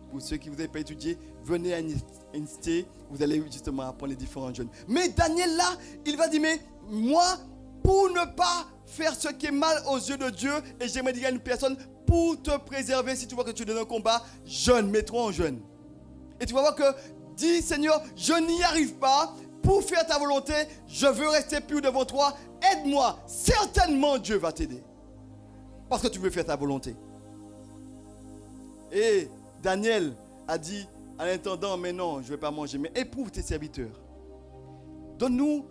pour ceux qui vous n'avez pas étudié, venez à Insta, vous allez justement apprendre les différents jeûnes. Mais Daniel là, il va dire, mais moi, pour ne pas faire ce qui est mal aux yeux de Dieu, et j'aimerais dire à une personne, pour te préserver, si tu vois que tu es dans un combat, jeûne, mets-toi en jeûne. Et tu vas voir que, dis Seigneur, je n'y arrive pas, pour faire ta volonté, je veux rester pur devant toi, aide-moi, certainement Dieu va t'aider. parce que tu veux faire ta volonté. Et Daniel a dit en attendant, mais non, je ne vais pas manger. Mais éprouve tes serviteurs. Donne-nous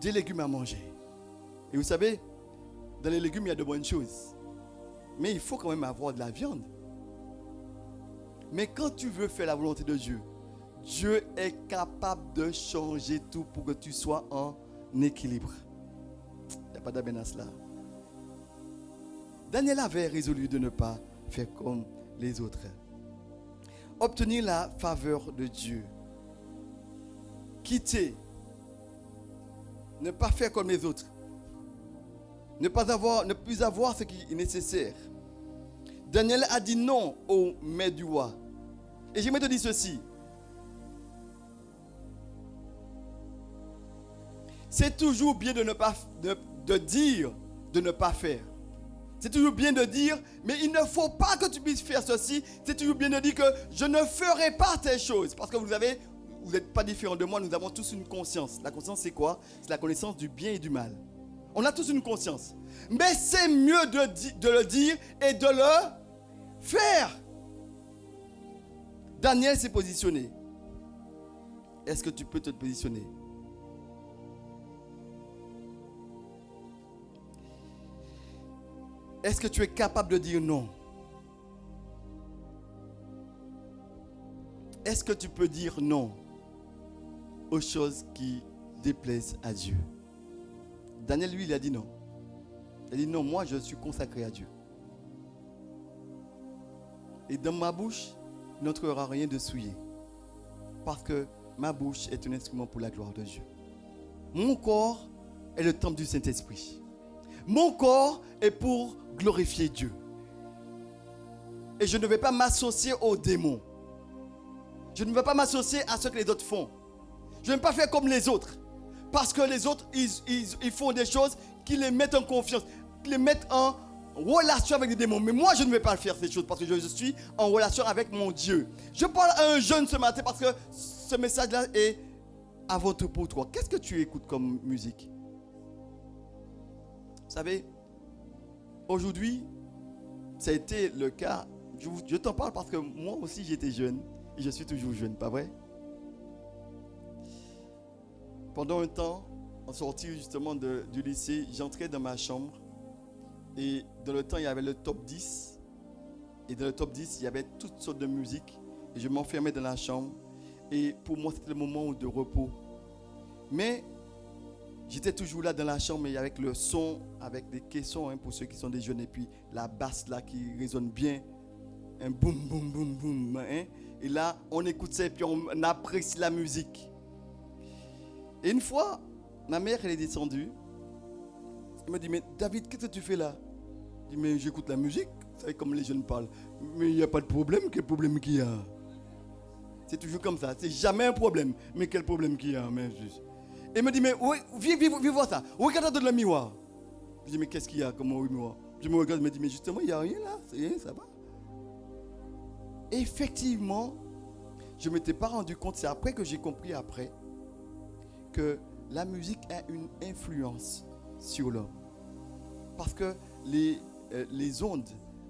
des légumes à manger. Et vous savez, dans les légumes, il y a de bonnes choses. Mais il faut quand même avoir de la viande. Mais quand tu veux faire la volonté de Dieu, Dieu est capable de changer tout pour que tu sois en équilibre. Il n'y a pas d'amen à cela. Daniel avait résolu de ne pas faire comme les autres. Obtenir la faveur de Dieu. Quitter. Ne pas faire comme les autres. Ne plus avoir ce qui est nécessaire. Daniel a dit non au maître du roi. Et j'aimerais te dire ceci. C'est toujours bien de ne pas de dire, de ne pas faire. C'est toujours bien de dire, mais il ne faut pas que tu puisses faire ceci. C'est toujours bien de dire que je ne ferai pas telle chose. Parce que vous n'êtes pas différents de moi, nous avons tous une conscience. La conscience, c'est quoi? C'est la connaissance du bien et du mal. On a tous une conscience. Mais c'est mieux de le dire et de le faire. Daniel s'est positionné. Est-ce que tu peux te positionner? Est-ce que tu es capable de dire non? Est-ce que tu peux dire non aux choses qui déplaisent à Dieu? Daniel, lui, il a dit non. Il a dit non, moi je suis consacré à Dieu. Et dans ma bouche, il n'entrera rien de souillé. Parce que ma bouche est un instrument pour la gloire de Dieu. Mon corps est le temple du Saint-Esprit. Mon corps est pour glorifier Dieu. Et je ne vais pas m'associer aux démons. Je ne vais pas m'associer à ce que les autres font. Je ne vais pas faire comme les autres. Parce que les autres, ils font des choses qui les mettent en confiance, qui les mettent en relation avec les démons. Mais moi, je ne vais pas faire ces choses parce que je suis en relation avec mon Dieu. Je parle à un jeune ce matin parce que ce message-là est avant tout pour toi. Qu'est-ce que tu écoutes comme musique? Vous savez, aujourd'hui, ça a été le cas. Je t'en parle parce que moi aussi j'étais jeune et je suis toujours jeune, pas vrai? Pendant un temps, en sortie justement du lycée, j'entrais dans ma chambre et dans le temps il y avait le top 10 et dans le top 10 il y avait toutes sortes de musique et je m'enfermais dans la chambre et pour moi c'était le moment de repos. Mais j'étais toujours là dans la chambre et avec le son, avec des caissons pour ceux qui sont des jeunes et puis la basse là qui résonne bien, un boum boum boum boum. Et là on écoute ça et puis on apprécie la musique. Et une fois, ma mère elle est descendue. Elle me dit, mais David, qu'est-ce que tu fais là? Je dis, mais j'écoute la musique. Vous savez comme les jeunes parlent. Mais il n'y a pas de problème, quel problème qu'il y a? C'est toujours comme ça, c'est jamais un problème. Mais quel problème qu'il y a? Mais juste. Elle me dit, mais oui, viens voir ça. Regarde dans le miroir. Je dis, mais qu'est-ce qu'il y a comme au miroir? Je me regarde, je me dis, mais justement, il n'y a rien là. C'est rien, ça va. Et effectivement, je ne m'étais pas rendu compte, c'est après que j'ai compris que la musique a une influence sur l'homme. Parce que les ondes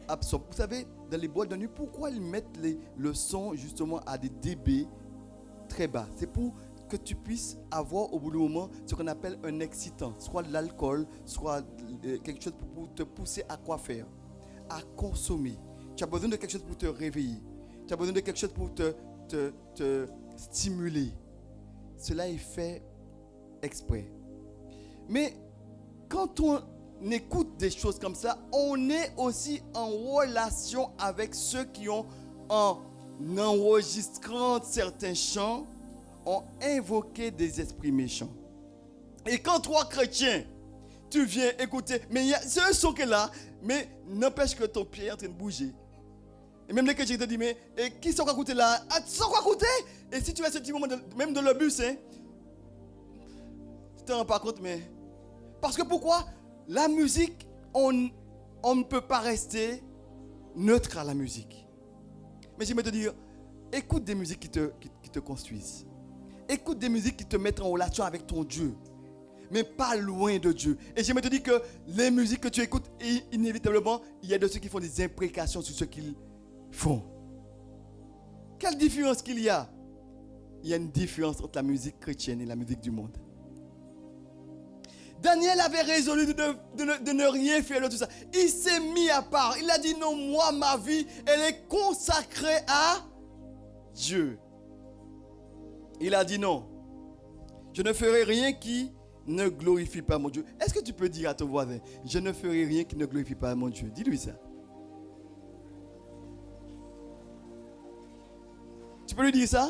absorbent. Vous savez, dans les boîtes de nuit, pourquoi ils mettent le son justement à des dB très bas? C'est pour que tu puisses avoir au bout du moment ce qu'on appelle un excitant, soit de l'alcool, soit quelque chose pour te pousser à quoi faire? À consommer. Tu as besoin de quelque chose pour te réveiller. Tu as besoin de quelque chose pour te stimuler. Cela est fait exprès. Mais quand on écoute des choses comme ça, on est aussi en relation avec ceux qui ont, en enregistrant certains chants, ont invoqué des esprits méchants. Et quand toi, chrétien, tu viens écouter, mais c'est un son qui est là, mais n'empêche que ton pied est en train de bouger. Et même les chrétiens te disent, mais qui sont quoi écouter là? Ah, tu sont quoi écouter? Et si tu as ce petit moment, même de le bus, tu te rends pas compte, mais... Parce que pourquoi? La musique, on ne peut pas rester neutre à la musique. Mais j'aimerais te dire, écoute des musiques qui te construisent. Écoute des musiques qui te mettent en relation avec ton Dieu. mais pas loin de Dieu. Et j'aimerais te dire que les musiques que tu écoutes, inévitablement, il y a de ceux qui font des imprécations sur ce qu'ils font. Quelle différence qu'il y a? Il y a une différence entre la musique chrétienne et la musique du monde. Daniel avait résolu de ne rien faire de tout ça. Il s'est mis à part. Il a dit non, moi, ma vie, elle est consacrée à Dieu. Il a dit non. Je ne ferai rien qui ne glorifie pas mon Dieu. Est-ce que tu peux dire à ton voisin, je ne ferai rien qui ne glorifie pas mon Dieu? Dis-lui ça. Tu peux lui dire ça?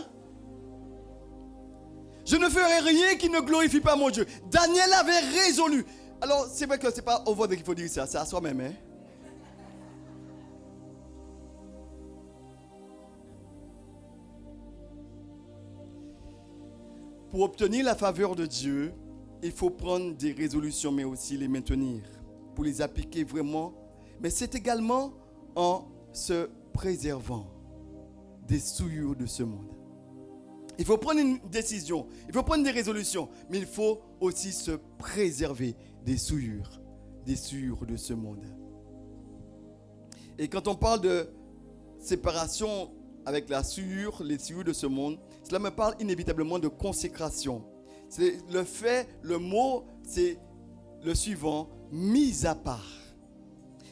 Je ne ferai rien qui ne glorifie pas mon Dieu. Daniel avait résolu. Alors, c'est vrai que ce n'est pas au voisin qu'il faut dire ça, c'est à soi-même. Hein? Pour obtenir la faveur de Dieu, il faut prendre des résolutions, mais aussi les maintenir, pour les appliquer vraiment. Mais c'est également en se préservant des souillures de ce monde. Il faut prendre une décision, il faut prendre des résolutions, mais il faut aussi se préserver des souillures de ce monde. Et quand on parle de séparation avec la souillure, les souillures de ce monde, cela me parle inévitablement de consécration. C'est le mot, c'est le suivant, mis à part.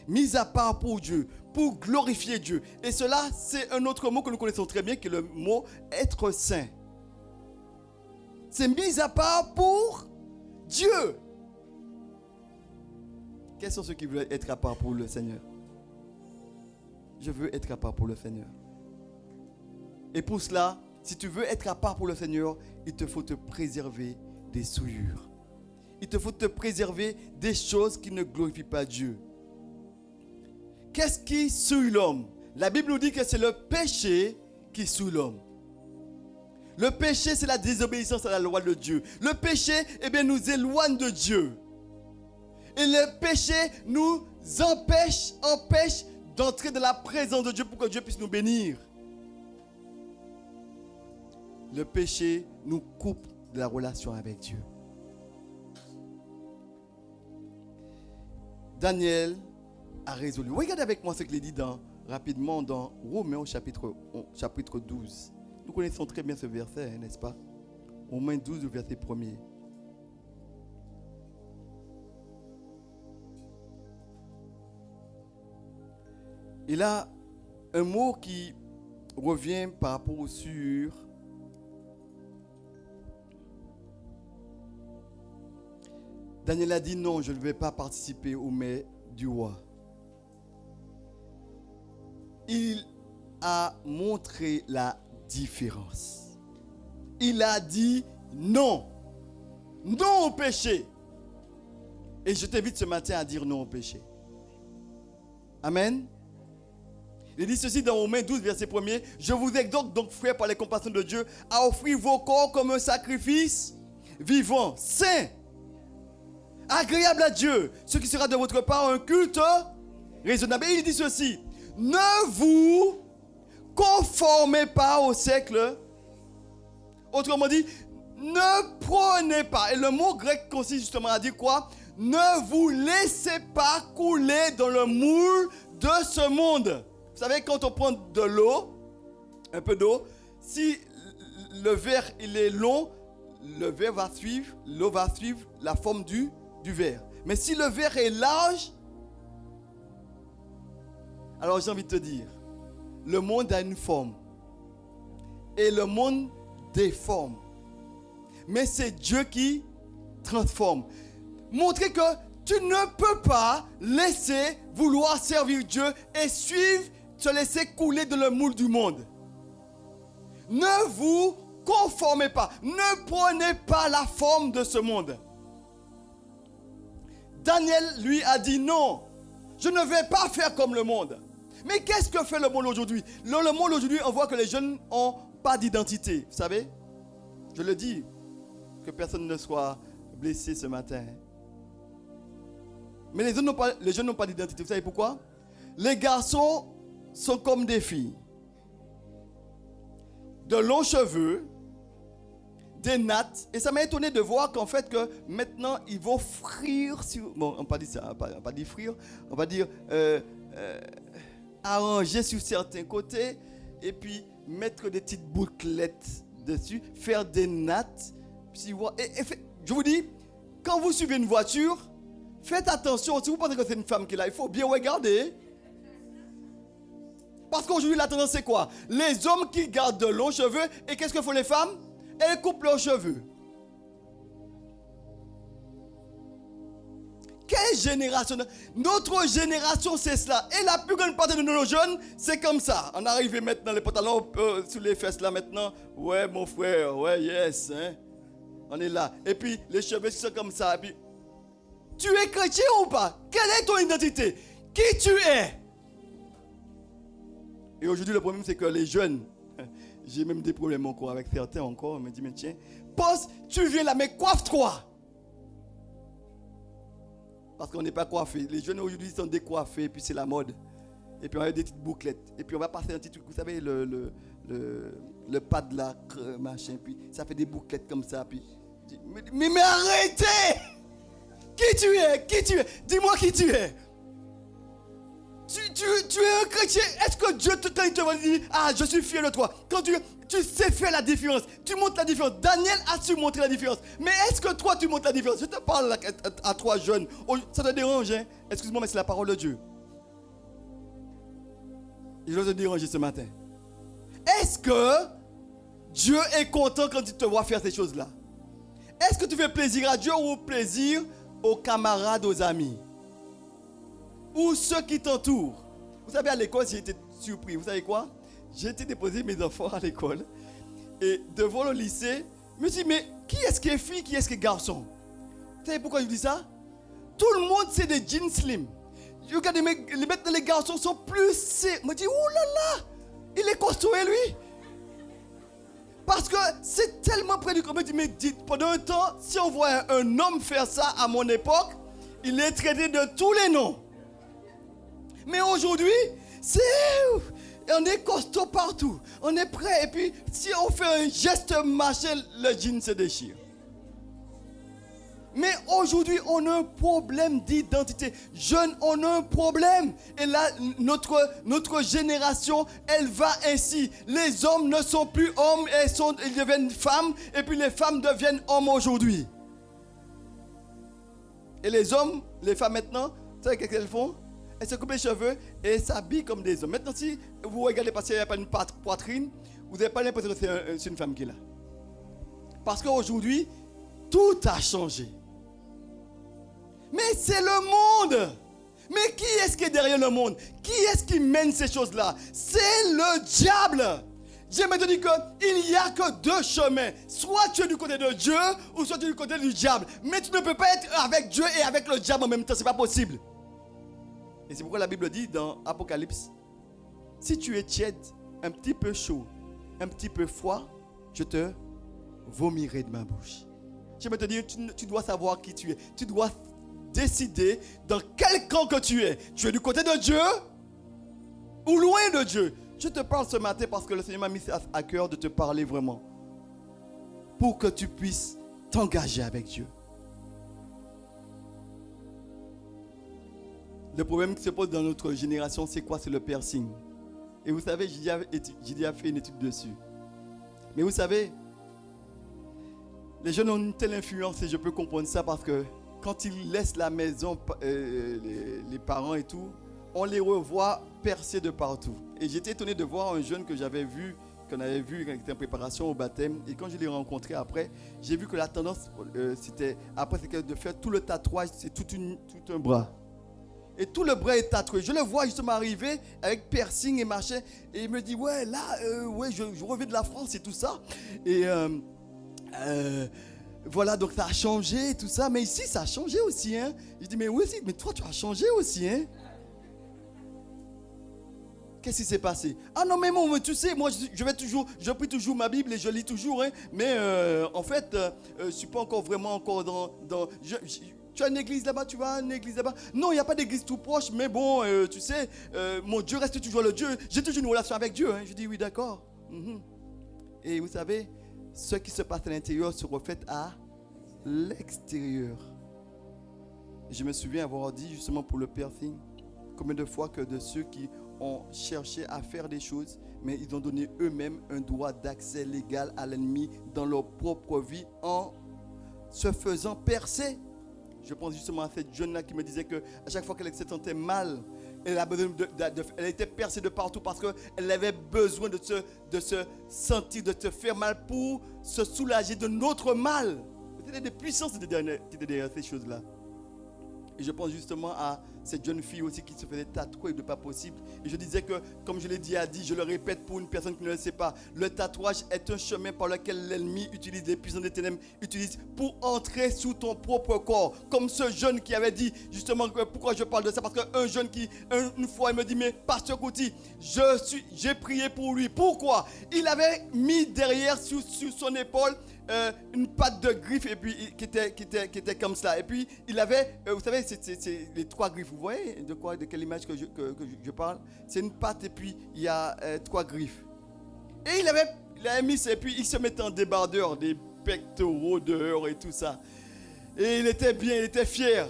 Mis à part pour Dieu, pour glorifier Dieu. Et cela, c'est un autre mot que nous connaissons très bien, qui est le mot être saint. C'est mis à part pour Dieu. Quels sont ceux qui veulent être à part pour le Seigneur? Je veux être à part pour le Seigneur. Et pour cela, si tu veux être à part pour le Seigneur, il te faut te préserver des souillures. Il te faut te préserver des choses qui ne glorifient pas Dieu. Qu'est-ce qui souille l'homme? La Bible nous dit que c'est le péché qui souille l'homme. Le péché, c'est la désobéissance à la loi de Dieu. Le péché, nous éloigne de Dieu. Et le péché nous empêche d'entrer dans la présence de Dieu pour que Dieu puisse nous bénir. Le péché nous coupe de la relation avec Dieu. Daniel a résolu. Regardez avec moi ce qu'il est dit rapidement dans Romains au chapitre 12. Nous connaissons très bien ce verset, n'est-ce pas? Romains 12, le verset 1er. Il a un mot qui revient par rapport au sur. Daniel a dit non, je ne vais pas participer au mets du roi. Il a montré la différence. Il a dit non. Non au péché. Et je t'invite ce matin à dire non au péché. Amen. Il dit ceci dans Romains 12, verset 1er. Je vous exhorte donc, frères, par les compassions de Dieu, à offrir vos corps comme un sacrifice vivant, saint, agréable à Dieu, ce qui sera de votre part un culte raisonnable. Et il dit ceci: ne vous conformez pas au siècle. Autrement dit, ne prenez pas. Et le mot grec consiste justement à dire quoi? Ne vous laissez pas couler dans le moule de ce monde. Vous savez, quand on prend de l'eau, un peu d'eau, si le verre il est long, le verre va suivre, l'eau va suivre la forme du verre. Mais si le verre est large, alors j'ai envie de te dire, le monde a une forme. Et le monde déforme. Mais c'est Dieu qui transforme. Montrer que tu ne peux pas laisser vouloir servir Dieu et se laisser couler dans le moule du monde. Ne vous conformez pas. Ne prenez pas la forme de ce monde. Daniel lui a dit non. Je ne vais pas faire comme le monde. Mais qu'est-ce que fait le monde aujourd'hui? Le monde aujourd'hui, on voit que les jeunes n'ont pas d'identité. Vous savez? Je le dis, que personne ne soit blessé ce matin. Mais les jeunes n'ont pas d'identité. Vous savez pourquoi? Les garçons sont comme des filles. De longs cheveux, des nattes. Et ça m'a étonné de voir qu'en fait, que maintenant, ils vont frire sur... Bon, on va pas dire ça, on va pas dire frire, on va dire arranger sur certains côtés et puis mettre des petites bouclettes dessus, faire des nattes. Et je vous dis, quand vous suivez une voiture, faites attention. Si vous pensez que c'est une femme qui est là, il faut bien regarder. Parce qu'aujourd'hui, la tendance, c'est quoi? Les hommes qui gardent de longs cheveux. Et qu'est-ce que font les femmes? Elles coupent leurs cheveux. Quelle génération? Notre génération, c'est cela. Et la plus grande partie de nos jeunes, c'est comme ça. On arrive maintenant, les pantalons sous les fesses là maintenant. Ouais, mon frère, ouais, yes. Hein? On est là. Et puis, les cheveux sont comme ça. Et puis, tu es chrétien ou pas? Quelle est ton identité? Qui tu es? Et aujourd'hui, le problème, c'est que les jeunes, j'ai même des problèmes encore avec certains encore. On me dit, mais tiens, pense, tu viens là, mais coiffe-toi. Parce qu'on n'est pas coiffé. Les jeunes aujourd'hui sont décoiffés, et puis c'est la mode. Et puis on a des petites bouclettes. Et puis on va passer un petit truc, vous savez, le pad là, machin, puis ça fait des bouclettes comme ça. Puis, mais arrêtez! Qui tu es? Qui tu es? Dis-moi qui tu es. Tu es un chrétien. Est-ce que Dieu te dit, ah, je suis fier de toi? Quand tu sais faire la différence, tu montres la différence. Daniel a su montrer la différence. Mais est-ce que toi, tu montres la différence? Je te parle à toi, jeune. Oh, ça te dérange, hein? Excuse-moi, mais c'est la parole de Dieu. Je dois te déranger ce matin. Est-ce que Dieu est content quand il te voit faire ces choses-là? Est-ce que tu fais plaisir à Dieu ou plaisir aux camarades, aux amis? Ou ceux qui t'entourent? Vous savez, à l'école, j'ai été surpris. Vous savez quoi? J'ai été déposer mes enfants à l'école. Et devant le lycée, je me suis dit, mais qui est-ce qui est fille, qui est-ce qui est garçon? Vous savez pourquoi je dis ça? Tout le monde, c'est des jeans slim. Regardez, maintenant les garçons sont plus... Je me dis, oh là là, il est costaud, lui. Parce que c'est tellement près du corps. Je me dis, mais dites, pendant un temps, si on voit un homme faire ça à mon époque, il est traité de tous les noms. Mais aujourd'hui, on est costaud partout. On est prêt. Et puis, si on fait un geste machin, le jean se déchire. Mais aujourd'hui, on a un problème d'identité. Jeunes, on a un problème. Et là, notre génération, elle va ainsi. Les hommes ne sont plus hommes, ils deviennent femmes. Et puis les femmes deviennent hommes aujourd'hui. Et les hommes, les femmes maintenant, vous savez qu'est-ce qu'elles font? Elles se coupent les cheveux et s'habillent comme des hommes. Maintenant, si vous regardez parce qu'il n'y a pas une poitrine, vous n'avez pas l'impression que c'est une femme qui est là. Parce qu'aujourd'hui, tout a changé. Mais c'est le monde. Mais qui est-ce qui est derrière le monde? Qui est-ce qui mène ces choses-là? C'est le diable. J'aimerais te dire qu'il n'y a que deux chemins. Soit tu es du côté de Dieu ou soit tu es du côté du diable. Mais tu ne peux pas être avec Dieu et avec le diable en même temps. Ce n'est pas possible. Et c'est pourquoi la Bible dit dans Apocalypse, si tu es tiède, un petit peu chaud, un petit peu froid, je te vomirai de ma bouche. J'aimerais te dire, tu dois savoir qui tu es. Tu dois décider dans quel camp que tu es. Tu es du côté de Dieu ou loin de Dieu. Je te parle ce matin parce que le Seigneur m'a mis à cœur de te parler vraiment. Pour que tu puisses t'engager avec Dieu. Le problème qui se pose dans notre génération, c'est quoi? C'est le piercing. Et vous savez, j'ai déjà fait une étude dessus. Mais vous savez, les jeunes ont une telle influence et je peux comprendre ça parce que quand ils laissent la maison, les parents et tout, on les revoit percés de partout. Et j'étais étonné de voir un jeune que j'avais vu, qu'on avait vu quand il était en préparation au baptême. Et quand je l'ai rencontré après, j'ai vu que la tendance, c'était de faire tout le tatouage, c'est tout un bras. Et tout le bras est tatoué. Je le vois justement arriver avec piercing et machin. Et il me dit, ouais, là, je reviens de la France et tout ça. Et voilà, donc ça a changé et tout ça. Mais ici, ça a changé aussi. Hein. Je dis, mais oui, mais toi, tu as changé aussi. Hein. Qu'est-ce qui s'est passé? Ah non, mais moi, tu sais, moi, je prie toujours ma Bible et je lis toujours. Hein. Mais en fait, je ne suis pas encore vraiment dans tu as une église là-bas, tu vas à une église là-bas. Non, il n'y a pas d'église tout proche, mais bon, tu sais, mon Dieu reste toujours le Dieu. J'ai toujours une relation avec Dieu. Hein. Je dis oui, d'accord. Et vous savez, ce qui se passe à l'intérieur se reflète à l'extérieur. Je me souviens avoir dit justement pour le piercing, combien de fois que de ceux qui ont cherché à faire des choses, mais ils ont donné eux-mêmes un droit d'accès légal à l'ennemi dans leur propre vie en se faisant percer. Je pense justement à cette jeune-là qui me disait qu'à chaque fois qu'elle se sentait mal, elle était percée de partout parce qu'elle avait besoin de se sentir, de se faire mal pour se soulager de notre mal. C'était des puissances qui étaient derrière ces choses-là. Et je pense justement à cette jeune fille aussi qui se faisait tatouer de pas possible. Et je disais que, comme je l'ai dit, je le répète pour une personne qui ne le sait pas, le tatouage est un chemin par lequel l'ennemi utilise, les puissants des ténèbres utilisent pour entrer sous ton propre corps. Comme ce jeune qui avait dit, justement, pourquoi je parle de ça? Parce qu'un jeune qui, une fois, il me dit, mais Pasteur Kouti, j'ai prié pour lui. Pourquoi? Il avait mis derrière, sur son épaule, une patte de griffe et puis qui était comme ça. Et puis il avait, vous savez, c'est les 3 griffes. Vous voyez de quelle image que je parle? C'est une patte et puis il y a 3 griffes. Et il avait mis ça et puis il se mettait en débardeur, des pectoraux dehors et tout ça. Et il était bien, il était fier.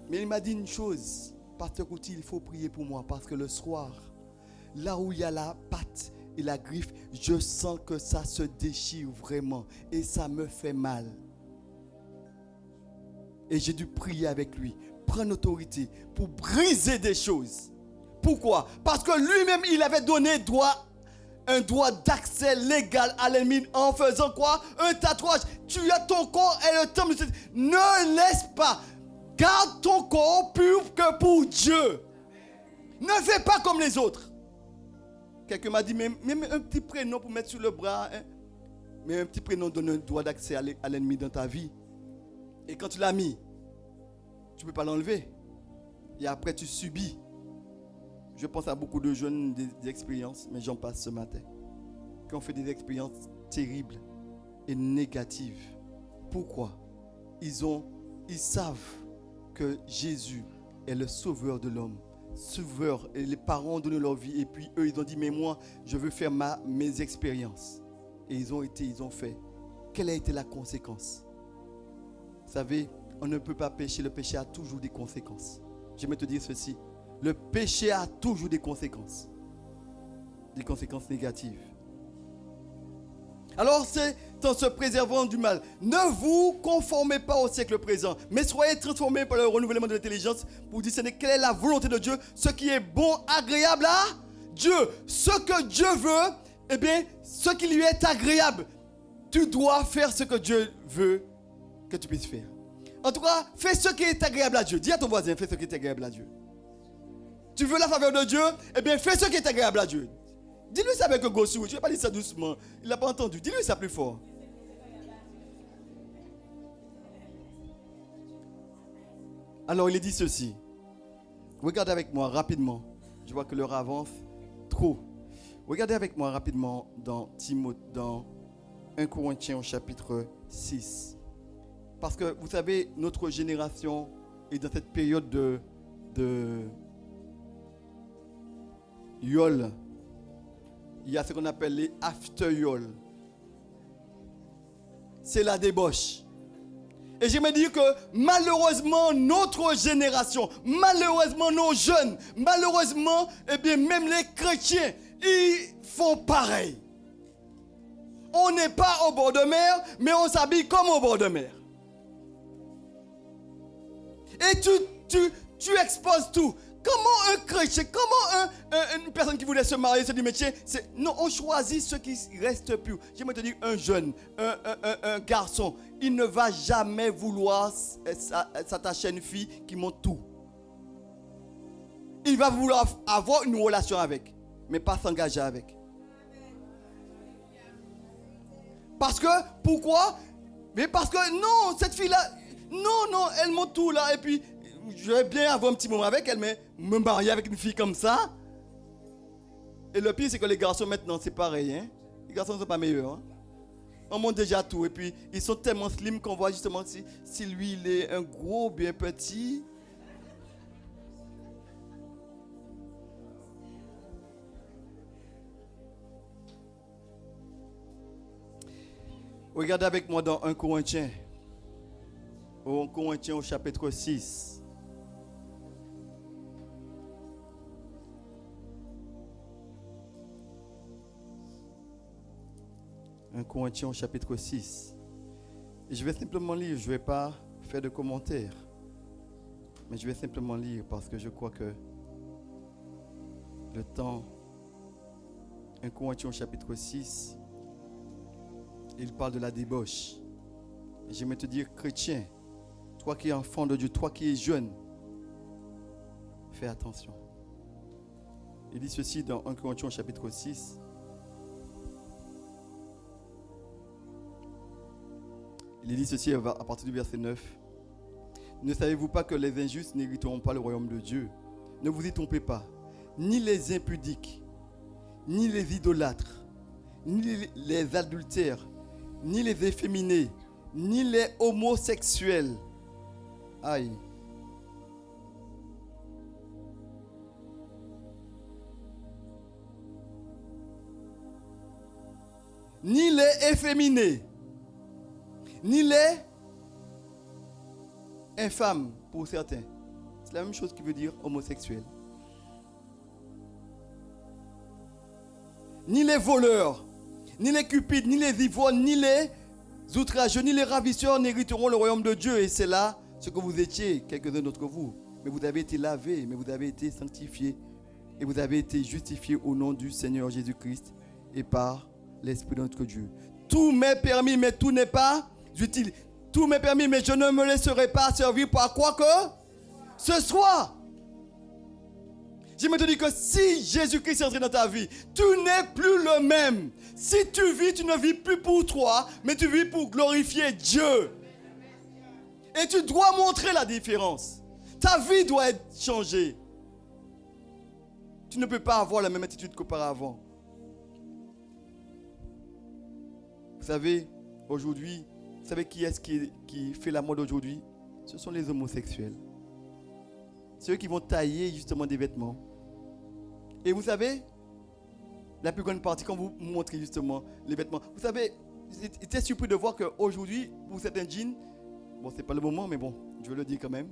Mais il m'a dit une chose, Pasteur Kouti, il faut prier pour moi parce que le soir, là où il y a la patte et la griffe, je sens que ça se déchire vraiment et ça me fait mal. Et j'ai dû prier avec lui, prendre autorité pour briser des choses. Pourquoi? Parce que lui-même, il avait donné un droit d'accès légal à l'ennemi en faisant quoi? Un tatouage. Tu as ton corps et le temple. Ne laisse pas. Garde ton corps pur que pour Dieu. Ne fais pas comme les autres. Quelqu'un m'a dit, même un petit prénom pour mettre sur le bras, hein? Mais un petit prénom donne un droit d'accès à l'ennemi dans ta vie. Et quand tu l'as mis, tu ne peux pas l'enlever. Et après, tu subis. Je pense à beaucoup de jeunes des expériences, mais j'en passe ce matin, qui ont fait des expériences terribles et négatives. Pourquoi? Ils savent que Jésus est le sauveur de l'homme. Sauveur, et les parents ont donné leur vie et puis eux ils ont dit mais moi je veux faire mes expériences et ils ont fait. Quelle a été la conséquence? Vous savez, on ne peut pas pécher, le péché a toujours des conséquences. J'aimerais te dire ceci, le péché a toujours des conséquences négatives. Alors c'est en se préservant du mal. Ne vous conformez pas au siècle présent, mais soyez transformés par le renouvellement de l'intelligence pour discerner quelle est la volonté de Dieu, ce qui est bon, agréable à Dieu. Ce que Dieu veut, eh bien, ce qui lui est agréable. Tu dois faire ce que Dieu veut que tu puisses faire. En tout cas, fais ce qui est agréable à Dieu. Dis à ton voisin, fais ce qui est agréable à Dieu. Tu veux la faveur de Dieu, eh bien, fais ce qui est agréable à Dieu. Dis-lui ça avec un gossou. Tu ne vas pas dire ça doucement. Il n'a pas entendu. Dis-lui ça plus fort. Alors il dit ceci. Regardez avec moi rapidement. Je vois que l'heure avance trop. Regardez avec moi rapidement dans 1 Corinthiens au chapitre 6. Parce que vous savez, notre génération est dans cette période de yol. Il y a ce qu'on appelle les after-yol. C'est la débauche. Et je me dis que malheureusement, notre génération, malheureusement nos jeunes, malheureusement, eh bien, même les chrétiens, ils font pareil. On n'est pas au bord de mer, mais on s'habille comme au bord de mer. Et tu exposes tout. Comment un chrétien, comment une personne qui voulait se marier se dit, mais tiens, non, on choisit ce qui reste pur. J'aimerais te dire, un jeune, un garçon, il ne va jamais vouloir s'attacher à une fille qui montre tout. Il va vouloir avoir une relation avec, mais pas s'engager avec. Parce que, pourquoi? Mais parce que, non, cette fille-là, non, elle montre tout là, et puis, je vais bien avoir un petit moment avec elle, mais me marier avec une fille comme ça. Et le pire, c'est que les garçons maintenant, c'est pareil. Hein? Les garçons ne sont pas meilleurs. Hein? On montre déjà tout. Et puis, ils sont tellement slim qu'on voit justement si lui, il est un gros, bien petit. Regardez avec moi dans 1 Corinthiens. 1 Corinthiens au chapitre 6. Un Corinthiens au chapitre 6. Et je vais simplement lire, je ne vais pas faire de commentaires. Mais je vais simplement lire parce que je crois que le temps. 1 Corinthiens au chapitre 6. Il parle de la débauche. Et je vais te dire, chrétien, toi qui es enfant de Dieu, toi qui es jeune, fais attention. Il dit ceci dans 1 Corinthiens chapitre 6. Il dit ceci à partir du verset 9. Ne savez-vous pas que les injustes n'hériteront pas le royaume de Dieu? Ne vous y trompez pas. Ni les impudiques, ni les idolâtres, ni les adultères, ni les efféminés, ni les homosexuels. Aïe. Ni les efféminés, ni les infâmes pour certains. C'est la même chose qui veut dire homosexuel. Ni les voleurs, ni les cupides, ni les ivrognes, ni les outrageux, ni les ravisseurs n'hériteront le royaume de Dieu. Et c'est là ce que vous étiez, quelques-uns d'entre vous. Mais vous avez été lavés, mais vous avez été sanctifiés. Et vous avez été justifiés au nom du Seigneur Jésus-Christ et par l'Esprit de notre Dieu. Tout m'est permis, mais tout n'est pas utile. Tout m'est permis, mais je ne me laisserai pas servir par quoi que ce soit. Je me dis que si Jésus-Christ est entré dans ta vie, tu n'es plus le même. Si tu vis, tu ne vis plus pour toi, mais tu vis pour glorifier Dieu. Et tu dois montrer la différence. Ta vie doit être changée. Tu ne peux pas avoir la même attitude qu'auparavant. Vous savez, aujourd'hui, vous savez qui est-ce qui fait la mode aujourd'hui? Ce sont les homosexuels. Ceux qui vont tailler justement des vêtements. Et vous savez, la plus grande partie, quand vous montrez justement les vêtements, vous savez, j'étais surpris de voir qu'aujourd'hui, pour certains jeans, bon, c'est pas le moment, mais bon, je vais le dire quand même.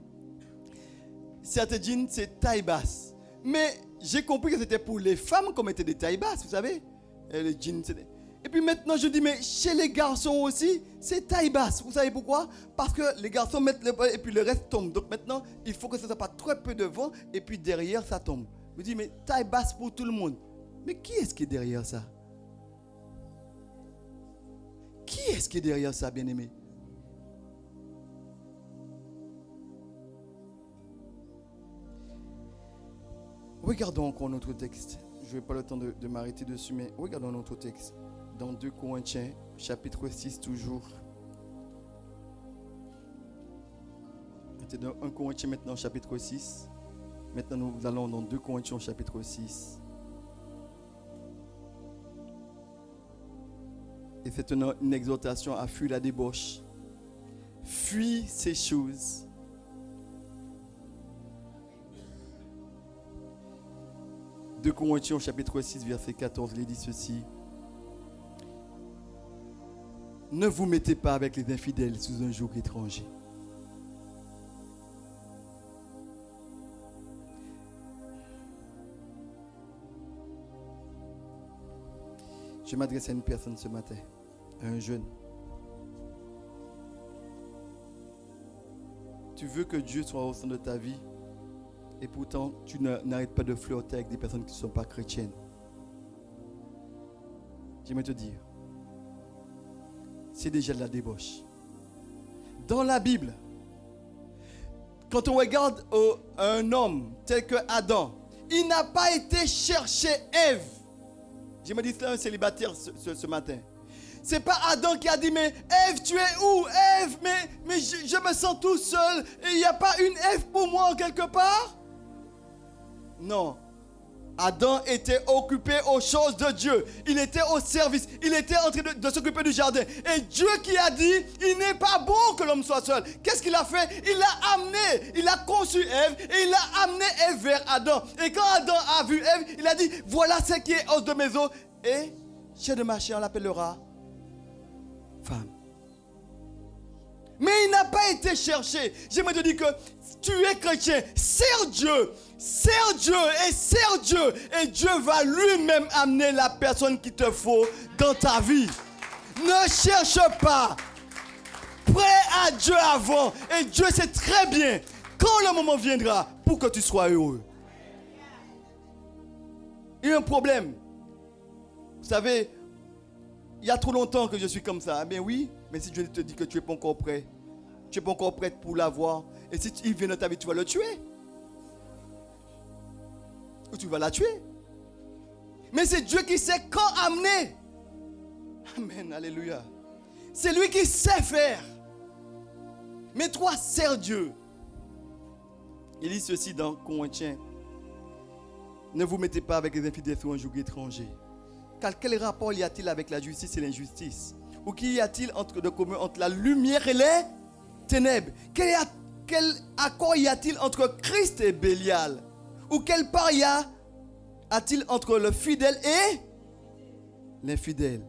Certains jeans, c'est taille basse. Mais j'ai compris que c'était pour les femmes qu'on mettait des tailles basses, vous savez. Et les jeans, et puis maintenant, je dis, mais chez les garçons aussi, c'est taille basse. Vous savez pourquoi? Parce que les garçons mettent le bas et puis le reste tombe. Donc maintenant, il faut que ça ne soit pas très peu devant et puis derrière, ça tombe. Je me dis, mais taille basse pour tout le monde. Mais qui est-ce qui est derrière ça? Qui est-ce qui est derrière ça, bien-aimé? Regardons encore notre texte. Je n'ai pas le temps de m'arrêter dessus, mais regardons notre texte. Dans 2 Corinthiens, chapitre 6 toujours. C'était dans 1 Corinthiens maintenant, chapitre 6. Maintenant, nous allons dans 2 Corinthiens, chapitre 6. Et c'est une exhortation à fuir la débauche. Fuis ces choses. De Corinthiens, chapitre 6, verset 14, il dit ceci. Ne vous mettez pas avec les infidèles sous un joug étranger. Je m'adresse à une personne ce matin, à un jeune. Tu veux que Dieu soit au centre de ta vie et pourtant tu n'arrêtes pas de flirter avec des personnes qui ne sont pas chrétiennes. J'aimerais te dire, c'est déjà de la débauche. Dans la Bible, quand on regarde un homme tel que Adam, il n'a pas été chercher Ève. Je me dis cela un célibataire ce matin. C'est pas Adam qui a dit, mais Ève, tu es où? Ève, mais je me sens tout seul et il n'y a pas une Ève pour moi quelque part? Non. Adam était occupé aux choses de Dieu. Il était au service. Il était en train de s'occuper du jardin. Et Dieu qui a dit, il n'est pas bon que l'homme soit seul. Qu'est-ce qu'il a fait? Il l'a amené. Il a conçu Ève et il a amené Ève vers Adam. Et quand Adam a vu Ève, il a dit, voilà ce qui est os de mes os. Et chez de ma chair, on l'appellera femme. Mais il n'a pas été cherché. J'aimerais te dire que tu es chrétien. Sers Dieu. Sers Dieu et sers Dieu. Et Dieu va lui-même amener la personne qu'il te faut dans ta vie. Ne cherche pas. Prêt à Dieu avant. Et Dieu sait très bien quand le moment viendra pour que tu sois heureux. Il y a un problème. Vous savez, il y a trop longtemps que je suis comme ça. Ben oui, mais si Dieu te dit que tu n'es pas encore prêt, tu n'es pas encore prête pour l'avoir, et si il vient dans ta vie, tu vas le tuer. Ou tu vas la tuer. Mais c'est Dieu qui sait quand amener. Amen, alléluia. C'est lui qui sait faire. Mais toi, sers Dieu. Il dit ceci dans Corinthiens. Ne vous mettez pas avec les infidèles sur un joug étranger. Car quel rapport y a-t-il avec la justice et l'injustice? Ou qu'y a-t-il de commun entre la lumière et les ténèbres? Quel accord y a-t-il entre Christ et Bélial? Ou quel part a-t-il entre le fidèle et l'infidèle?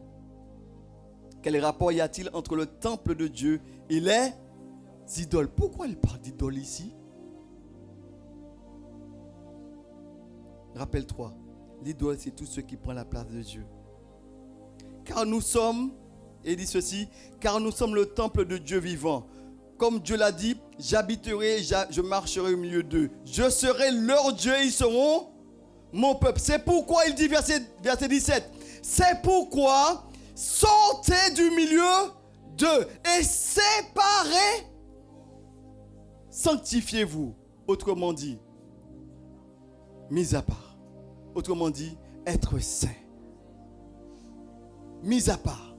Quel rapport y a-t-il entre le temple de Dieu et les idoles? Pourquoi il parle d'idoles ici? Rappelle-toi, l'idole, c'est tout ce qui prend la place de Dieu. Car nous sommes, et il dit ceci, car nous sommes le temple de Dieu vivant. Comme Dieu l'a dit, j'habiterai, je marcherai au milieu d'eux. Je serai leur Dieu, ils seront mon peuple. C'est pourquoi il dit, verset 17, c'est pourquoi sortez du milieu d'eux et séparez, sanctifiez-vous. Autrement dit, mis à part. Autrement dit, être saint. Mis à part.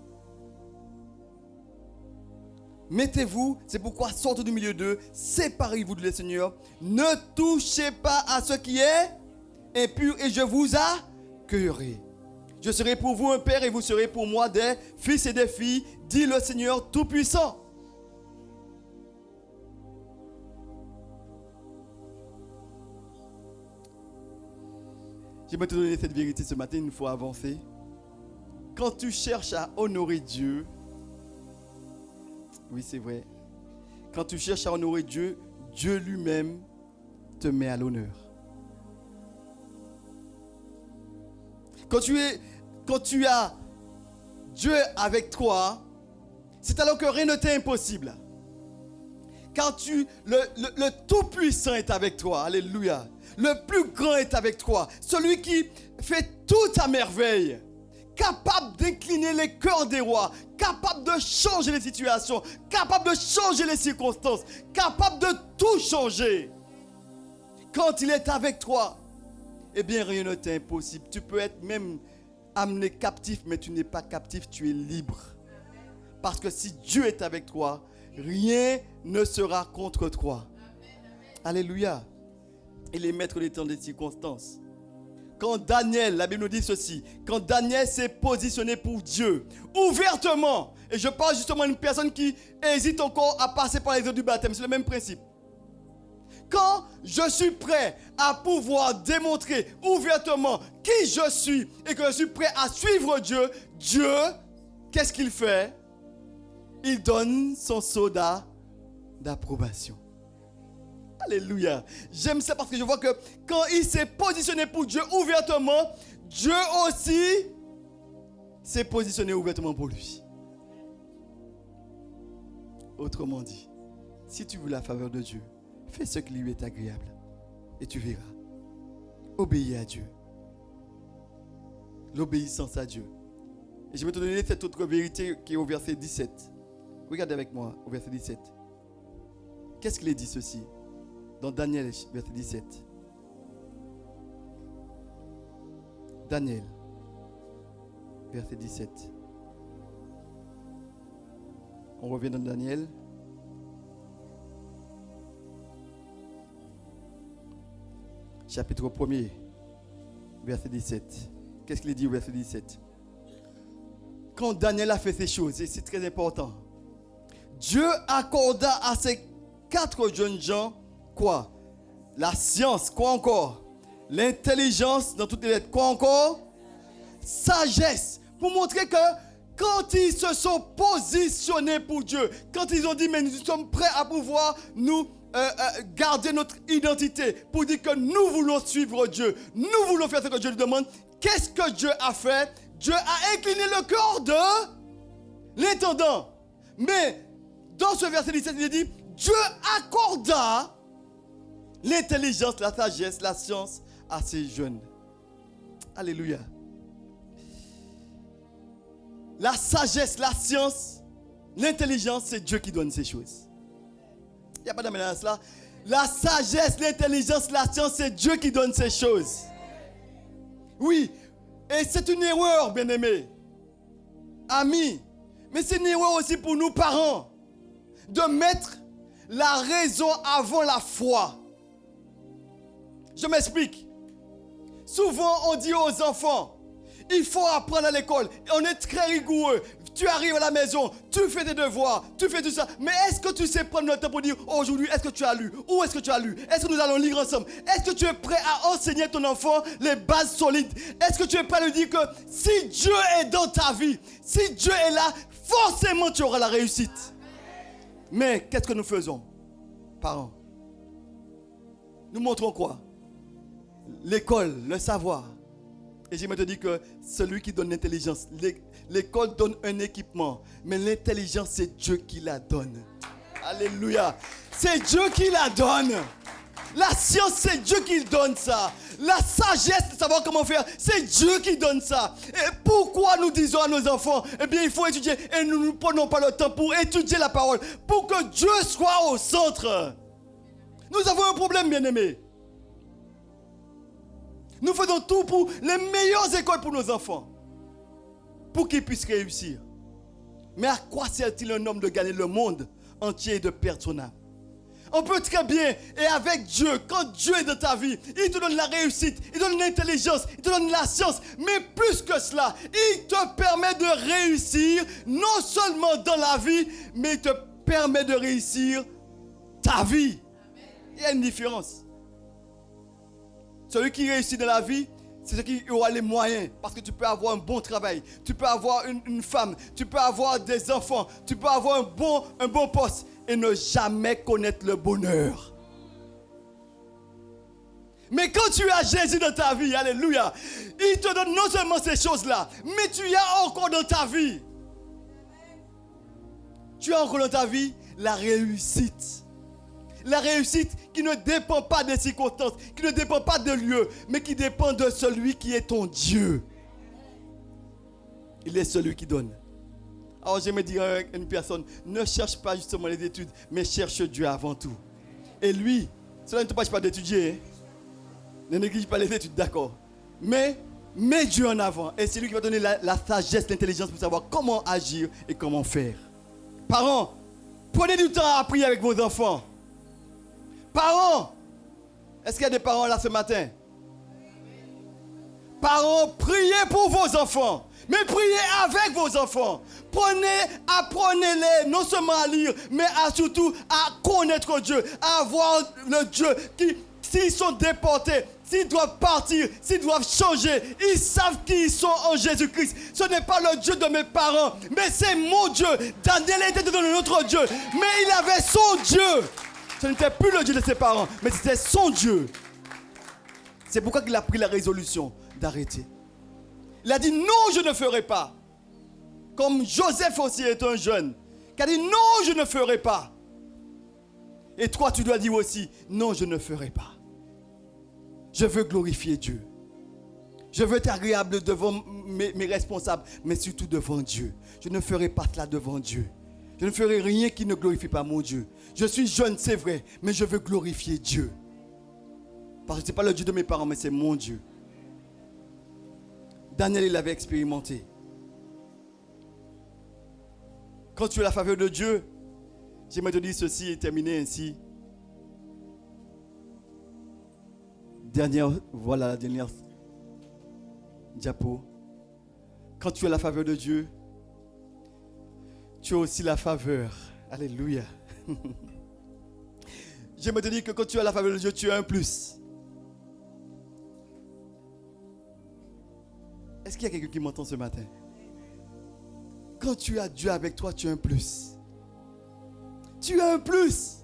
Mettez-vous, c'est pourquoi sortez du milieu d'eux, séparez-vous de le Seigneur. Ne touchez pas à ce qui est impur et je vous accueillerai. Je serai pour vous un père et vous serez pour moi des fils et des filles, dit le Seigneur Tout-Puissant. J'aimerais te donner cette vérité ce matin, il faut avancer. Quand tu cherches à honorer Dieu, oui c'est vrai, quand tu cherches à honorer Dieu, Dieu lui-même te met à l'honneur. Quand tu as Dieu avec toi, c'est alors que rien ne t'est impossible. Quand le Tout-Puissant est avec toi, alléluia. Le plus grand est avec toi. Celui qui fait tout à merveille. Capable d'incliner les cœurs des rois. Capable de changer les situations. Capable de changer les circonstances. Capable de tout changer. Quand il est avec toi, eh bien rien ne t'est impossible. Tu peux être même amené captif, mais tu n'es pas captif, tu es libre. Parce que si Dieu est avec toi, rien ne sera contre toi. Alléluia. Il est maître des temps des circonstances. Quand Daniel, la Bible nous dit ceci, quand Daniel s'est positionné pour Dieu, ouvertement, et je parle justement d'une personne qui hésite encore à passer par les eaux du baptême, c'est le même principe. Quand je suis prêt à pouvoir démontrer ouvertement qui je suis et que je suis prêt à suivre Dieu, Dieu, qu'est-ce qu'il fait? Il donne son sceau d'approbation. Alléluia. J'aime ça parce que je vois que quand il s'est positionné pour Dieu ouvertement, Dieu aussi s'est positionné ouvertement pour lui. Autrement dit, si tu veux la faveur de Dieu, fais ce qui lui est agréable et tu verras. Obéis à Dieu. L'obéissance à Dieu. Et je vais te donner cette autre vérité qui est au verset 17. Regardez avec moi au verset 17. Qu'est-ce qu'il est dit ceci? Dans Daniel, verset 17. Daniel, verset 17. On revient dans Daniel. Chapitre 1er, verset 17. Qu'est-ce qu'il dit au verset 17? Quand Daniel a fait ces choses, et c'est très important, Dieu accorda à ces 4 jeunes gens quoi? La science, quoi encore? L'intelligence dans toutes les lettres, quoi encore? Sagesse, pour montrer que quand ils se sont positionnés pour Dieu, quand ils ont dit, mais nous sommes prêts à pouvoir nous garder notre identité, pour dire que nous voulons suivre Dieu, nous voulons faire ce que Dieu nous demande, qu'est-ce que Dieu a fait? Dieu a incliné le cœur de l'intendant. Mais dans ce verset 17, il est dit, Dieu accorda l'intelligence, la sagesse, la science à ces jeunes. Alléluia. La sagesse, la science, l'intelligence, c'est Dieu qui donne ces choses. Il n'y a pas d'aménagement là. La sagesse, l'intelligence, la science, c'est Dieu qui donne ces choses. Oui, et c'est une erreur, bien-aimés, amis, mais c'est une erreur aussi pour nous parents, de mettre la raison avant la foi. Je m'explique. Souvent, on dit aux enfants, il faut apprendre à l'école. On est très rigoureux. Tu arrives à la maison, tu fais tes devoirs, tu fais tout ça. Mais est-ce que tu sais prendre le temps pour dire, aujourd'hui, est-ce que tu as lu? Où est-ce que tu as lu? Est-ce que nous allons lire ensemble? Est-ce que tu es prêt à enseigner ton enfant les bases solides? Est-ce que tu es prêt à lui dire que si Dieu est dans ta vie, si Dieu est là, forcément tu auras la réussite? Mais qu'est-ce que nous faisons, parents? Nous montrons quoi? L'école, le savoir. Et je me te dis que celui qui donne l'intelligence, l'école donne un équipement, mais l'intelligence, c'est Dieu qui la donne. Alléluia. C'est Dieu qui la donne. La science, c'est Dieu qui donne ça. La sagesse de savoir comment faire, c'est Dieu qui donne ça. Et pourquoi nous disons à nos enfants, eh bien, il faut étudier, et nous ne prenons pas le temps pour étudier la parole, pour que Dieu soit au centre. Nous avons un problème, bien-aimés. Nous faisons tout pour les meilleures écoles pour nos enfants, pour qu'ils puissent réussir. Mais à quoi sert-il un homme de gagner le monde entier et de perdre son âme? On peut très bien, et avec Dieu, quand Dieu est dans ta vie, il te donne la réussite, il te donne l'intelligence, il te donne la science, mais plus que cela, il te permet de réussir, non seulement dans la vie, mais il te permet de réussir ta vie. Il y a une différence. Celui qui réussit dans la vie, c'est celui qui aura les moyens. Parce que tu peux avoir un bon travail. Tu peux avoir une femme. Tu peux avoir des enfants. Tu peux avoir un bon poste. Et ne jamais connaître le bonheur. Mais quand tu as Jésus dans ta vie, alléluia, il te donne non seulement ces choses-là, mais tu as encore dans ta vie. Tu as encore dans ta vie la réussite. La réussite qui ne dépend pas des circonstances, qui ne dépend pas de lieu, mais qui dépend de celui qui est ton Dieu. Il est celui qui donne. Alors j'aimerais dire à une personne, ne cherche pas justement les études, mais cherche Dieu avant tout. Et lui, cela ne t'empêche pas d'étudier. Hein? Ne néglige pas les études, d'accord. Mais mets Dieu en avant. Et c'est lui qui va donner la sagesse, l'intelligence pour savoir comment agir et comment faire. Parents, prenez du temps à prier avec vos enfants. Parents, est-ce qu'il y a des parents là ce matin? Parents, priez pour vos enfants, mais priez avec vos enfants. Apprenez-les non seulement à lire, mais surtout à connaître Dieu, à avoir le Dieu qui, s'ils sont déportés, s'ils doivent partir, s'ils doivent changer, ils savent qui ils sont en Jésus-Christ. Ce n'est pas le Dieu de mes parents, mais c'est mon Dieu. Daniel était de notre Dieu, mais il avait son Dieu. Ce n'était plus le Dieu de ses parents, mais c'était son Dieu. C'est pourquoi il a pris la résolution d'arrêter. Il a dit non, je ne ferai pas. Comme Joseph aussi est un jeune, qui a dit non, je ne ferai pas. Et toi, tu dois dire aussi non, je ne ferai pas. Je veux glorifier Dieu. Je veux être agréable devant mes responsables, mais surtout devant Dieu. Je ne ferai pas cela devant Dieu. Je ne ferai rien qui ne glorifie pas mon Dieu. Je suis jeune, c'est vrai, mais je veux glorifier Dieu. Parce que ce n'est pas le Dieu de mes parents, mais c'est mon Dieu. Daniel, il l'avait expérimenté. Quand tu as la faveur de Dieu, j'aimerais te dire ceci et terminer ainsi. Voilà la dernière diapo. Quand tu as la faveur de Dieu, tu as aussi la faveur. Alléluia. J'aimerais te dire que quand tu as la faveur de Dieu, tu as un plus. Est-ce qu'il y a quelqu'un qui m'entend ce matin? Quand tu as Dieu avec toi, tu as un plus. Tu as un plus.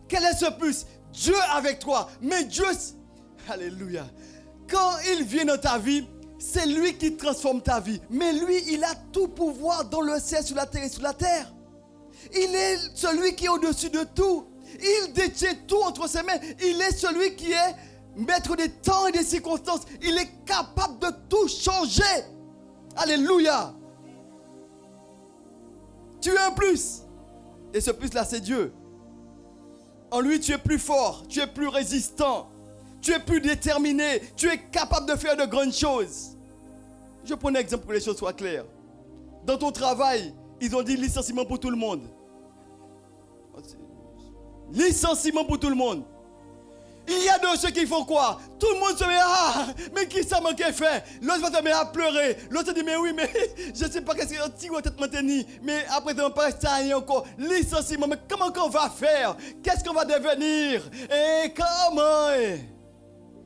Quel est ce plus? Dieu avec toi. Mais Dieu, alléluia. Quand il vient dans ta vie, c'est lui qui transforme ta vie. Mais lui, il a tout pouvoir dans le ciel, sur la terre et sous la terre. Il est celui qui est au-dessus de tout. Il détient tout entre ses mains. Il est celui qui est maître des temps et des circonstances. Il est capable de tout changer. Alléluia. Tu as un plus. Et ce plus-là, c'est Dieu. En lui, tu es plus fort, tu es plus résistant, tu es plus déterminé, tu es capable de faire de grandes choses. Je prends un exemple pour que les choses soient claires. Dans ton travail, ils ont dit licenciement pour tout le monde. Licenciement pour tout le monde. Il y a de ceux qui font quoi? Tout le monde se met à mais qui ça manque fait? L'autre va se mettre à pleurer. L'autre se dit mais oui mais je ne sais pas qu'est-ce que tu vas peut-être maintenir. Mais après on pas rester encore. Licenciement, mais comment qu'on va faire? Qu'est-ce qu'on va devenir? Et comment?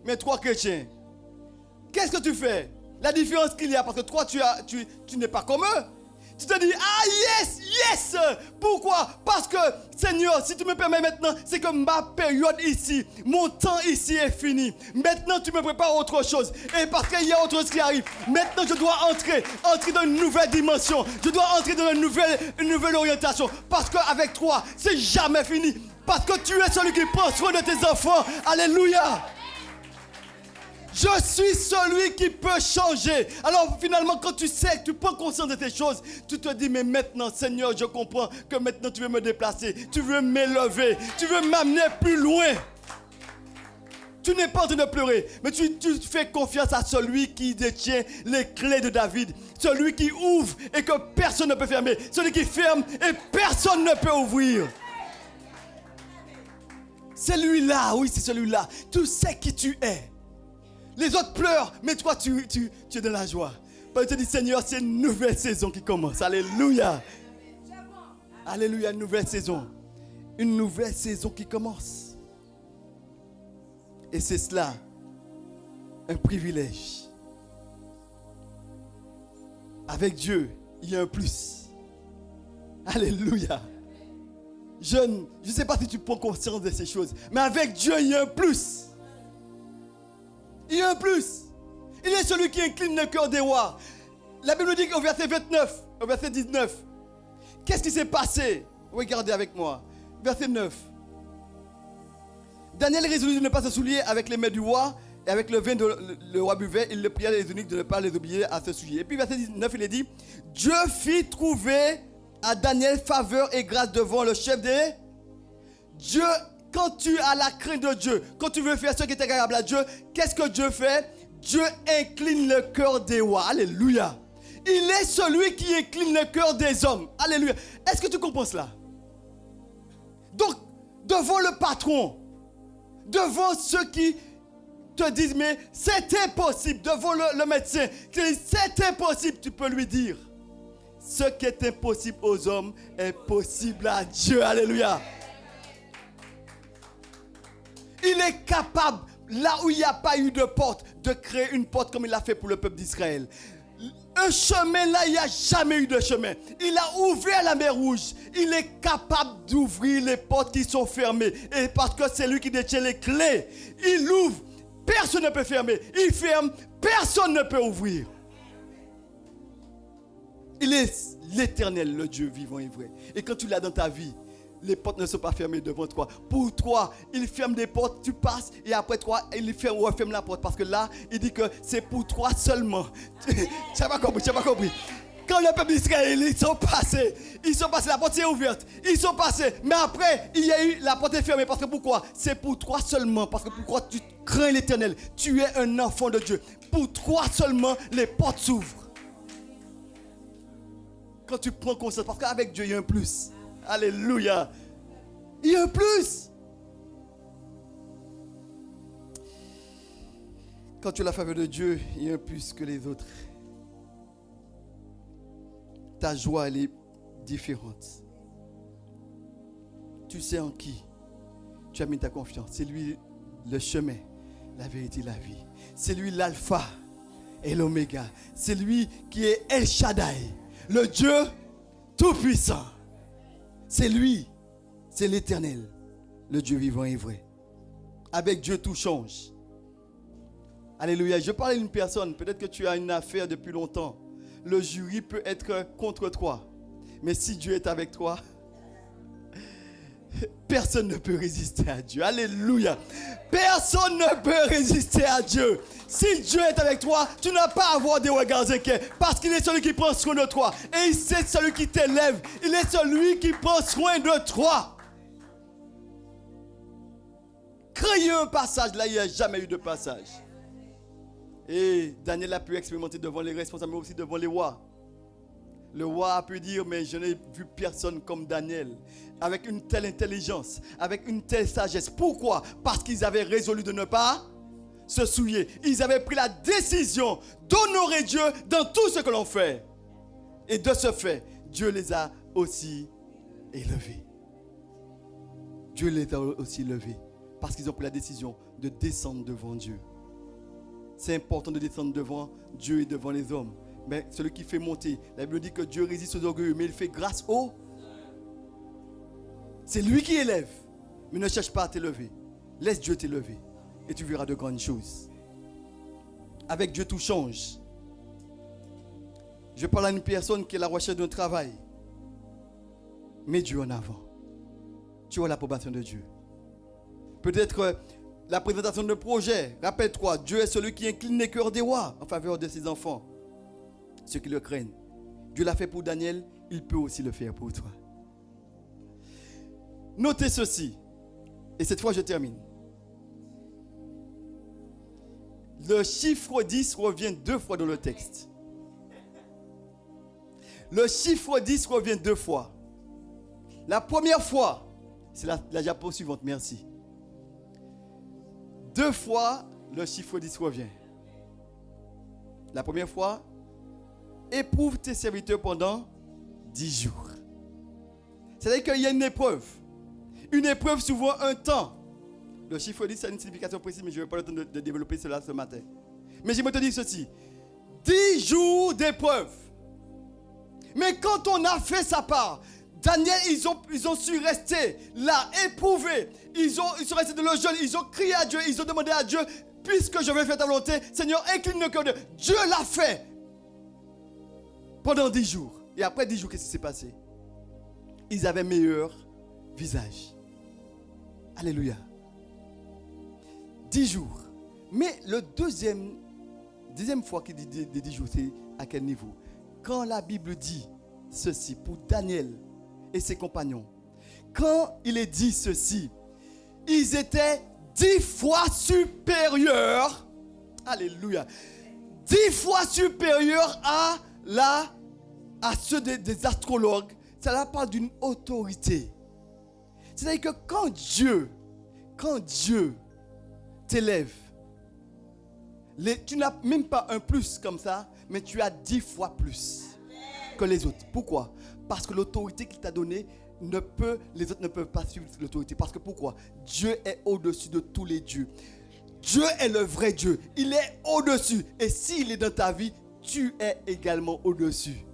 Mais toi chrétien, qu'est-ce que tu fais? La différence qu'il y a, parce que toi tu n'es pas comme eux. Tu te dis, ah yes, yes. Pourquoi? Parce que, Seigneur, si tu me permets maintenant, c'est que ma période ici, mon temps ici est fini. Maintenant, tu me prépares autre chose. Et parce qu'il y a autre chose qui arrive. Maintenant, je dois entrer dans une nouvelle dimension. Je dois entrer dans une nouvelle orientation. Parce qu'avec toi, c'est jamais fini. Parce que tu es celui qui prend soin de tes enfants. Alléluia. Je suis celui qui peut changer. Alors finalement, quand tu sais, tu prends conscience de tes choses, tu te dis, mais maintenant, Seigneur, je comprends que maintenant tu veux me déplacer, tu veux m'élever, tu veux m'amener plus loin. Tu n'es pas en train de pleurer, mais tu fais confiance à celui qui détient les clés de David. Celui qui ouvre et que personne ne peut fermer. Celui qui ferme et personne ne peut ouvrir. Celui-là, oui, c'est celui-là. Tu sais qui tu es. Les autres pleurent, mais toi, tu es dans la joie. Parce que tu dis, Seigneur, c'est une nouvelle saison qui commence. Alléluia. Alléluia, une nouvelle saison. Une nouvelle saison qui commence. Et c'est cela, un privilège. Avec Dieu, il y a un plus. Alléluia. Je ne sais pas si tu prends conscience de ces choses, mais avec Dieu, il y a un plus. Il y a un plus. Il est celui qui incline le cœur des rois. La Bible dit au verset 29, au verset 19, qu'est-ce qui s'est passé? Regardez avec moi. Verset 9. Daniel résolut de ne pas se soulier avec les mets du roi et avec le vin le roi buvait. Il le pria les eunuques de ne pas les oublier à ce sujet. Et puis verset 19, il est dit, Dieu fit trouver à Daniel faveur et grâce devant le chef des... Dieu... Quand tu as la crainte de Dieu, quand tu veux faire ce qui est agréable à Dieu, qu'est-ce que Dieu fait? Dieu incline le cœur des rois. Alléluia. Il est celui qui incline le cœur des hommes. Alléluia. Est-ce que tu comprends cela? Donc, devant le patron, devant ceux qui te disent, mais c'est impossible, devant le médecin, qui dit, c'est impossible, tu peux lui dire, ce qui est impossible aux hommes est possible à Dieu. Alléluia. Il est capable, là où il n'y a pas eu de porte, de créer une porte comme il l'a fait pour le peuple d'Israël. Un chemin là, il n'y a jamais eu de chemin. Il a ouvert la mer Rouge. Il est capable d'ouvrir les portes qui sont fermées. Et parce que c'est lui qui détient les clés. Il ouvre, personne ne peut fermer. Il ferme, personne ne peut ouvrir. Il est l'éternel, le Dieu vivant et vrai. Et quand tu l'as dans ta vie, les portes ne sont pas fermées devant toi. Pour toi, il ferme des portes, tu passes et après toi, il referme la porte. Parce que là, il dit que c'est pour toi seulement. Tu n'as pas compris, tu n'as pas compris. Quand le peuple d'Israël, ils sont passés, la porte est ouverte, ils sont passés. Mais après, il y a eu, la porte est fermée. Parce que pourquoi? C'est pour toi seulement. Parce que pourquoi tu crains l'éternel? Tu es un enfant de Dieu. Pour toi seulement, les portes s'ouvrent. Quand tu prends conscience, parce qu'avec Dieu, il y a un plus. Alléluia. Il y a un plus. Quand tu as la faveur de Dieu, il y a un plus que les autres. Ta joie, elle est différente. Tu sais en qui tu as mis ta confiance. C'est lui le chemin, la vérité, la vie. C'est lui l'alpha et l'oméga. C'est lui qui est El Shaddai, Le Dieu Tout-Puissant. C'est lui. C'est l'Éternel. Le Dieu vivant et vrai. Avec Dieu, tout change. Alléluia. Je parle à une personne. Peut-être que tu as une affaire depuis longtemps. Le jury peut être contre toi. Mais si Dieu est avec toi, personne ne peut résister à Dieu. Alléluia. Personne ne peut résister à Dieu. Si Dieu est avec toi, tu n'as pas à avoir des regards inquiets. Parce qu'il est celui qui prend soin de toi. Et c'est celui qui t'élève. Il est celui qui prend soin de toi. Créer un passage, là il n'y a jamais eu de passage. Et Daniel a pu expérimenter devant les responsables, mais aussi devant les rois. Le roi a pu dire, mais je n'ai vu personne comme Daniel, avec une telle intelligence, avec une telle sagesse. Pourquoi? Parce qu'ils avaient résolu de ne pas se souiller. Ils avaient pris la décision d'honorer Dieu dans tout ce que l'on fait. Et de ce fait, Dieu les a aussi élevés. Dieu les a aussi élevés. Parce qu'ils ont pris la décision de descendre devant Dieu. C'est important de descendre devant Dieu et devant les hommes. Mais celui qui fait monter, la Bible dit que Dieu résiste aux orgueilleux, mais il fait grâce aux... C'est lui qui élève. Mais ne cherche pas à t'élever. Laisse Dieu t'élever. Et tu verras de grandes choses. Avec Dieu, tout change. Je parle à une personne qui est à la recherche d'un travail. Mets Dieu en avant. Tu as l'approbation de Dieu. Peut-être la présentation de projet. Rappelle-toi, Dieu est celui qui incline les cœurs des rois en faveur de ses enfants. Ceux qui le craignent. Dieu l'a fait pour Daniel, il peut aussi le faire pour toi. Notez ceci. Et cette fois, je termine. Le chiffre 10 revient 2 fois dans le texte. Le chiffre 10 revient 2 fois. La première fois, c'est la diapo suivante, merci. 2 fois, le chiffre 10 revient. La première fois, éprouve tes serviteurs pendant 10 jours. C'est-à-dire qu'il y a une épreuve. Une épreuve souvent un temps. Le chiffre 10 a une signification précise, mais je n'ai pas le temps de développer cela ce matin. Mais je me te dire ceci. 10 jours d'épreuve. Mais quand on a fait sa part, Daniel, ils ont su rester là, éprouver. Ils sont restés dans le jeûne, ils ont crié à Dieu, ils ont demandé à Dieu, puisque je vais faire ta volonté, Seigneur, incline le cœur de Dieu. L'a fait pendant 10 jours. Et après 10 jours, qu'est-ce qui s'est passé? Ils avaient meilleur visage. Alléluia. 10 jours. Mais le deuxième fois qu'il dit des 10 jours, c'est à quel niveau? Quand la Bible dit ceci pour Daniel et ses compagnons, quand il est dit ceci, ils étaient 10 fois supérieurs, alléluia, 10 fois supérieurs à ceux des astrologues. Ça parle d'une autorité. C'est-à-dire que quand Dieu t'élève, tu n'as même pas un plus comme ça, mais tu as 10 fois plus que les autres. Pourquoi? Parce que l'autorité qu'il t'a donnée, les autres ne peuvent pas suivre l'autorité. Parce que pourquoi? Dieu est au-dessus de tous les dieux. Dieu est le vrai Dieu. Il est au-dessus. Et s'il est dans ta vie, tu es également au-dessus.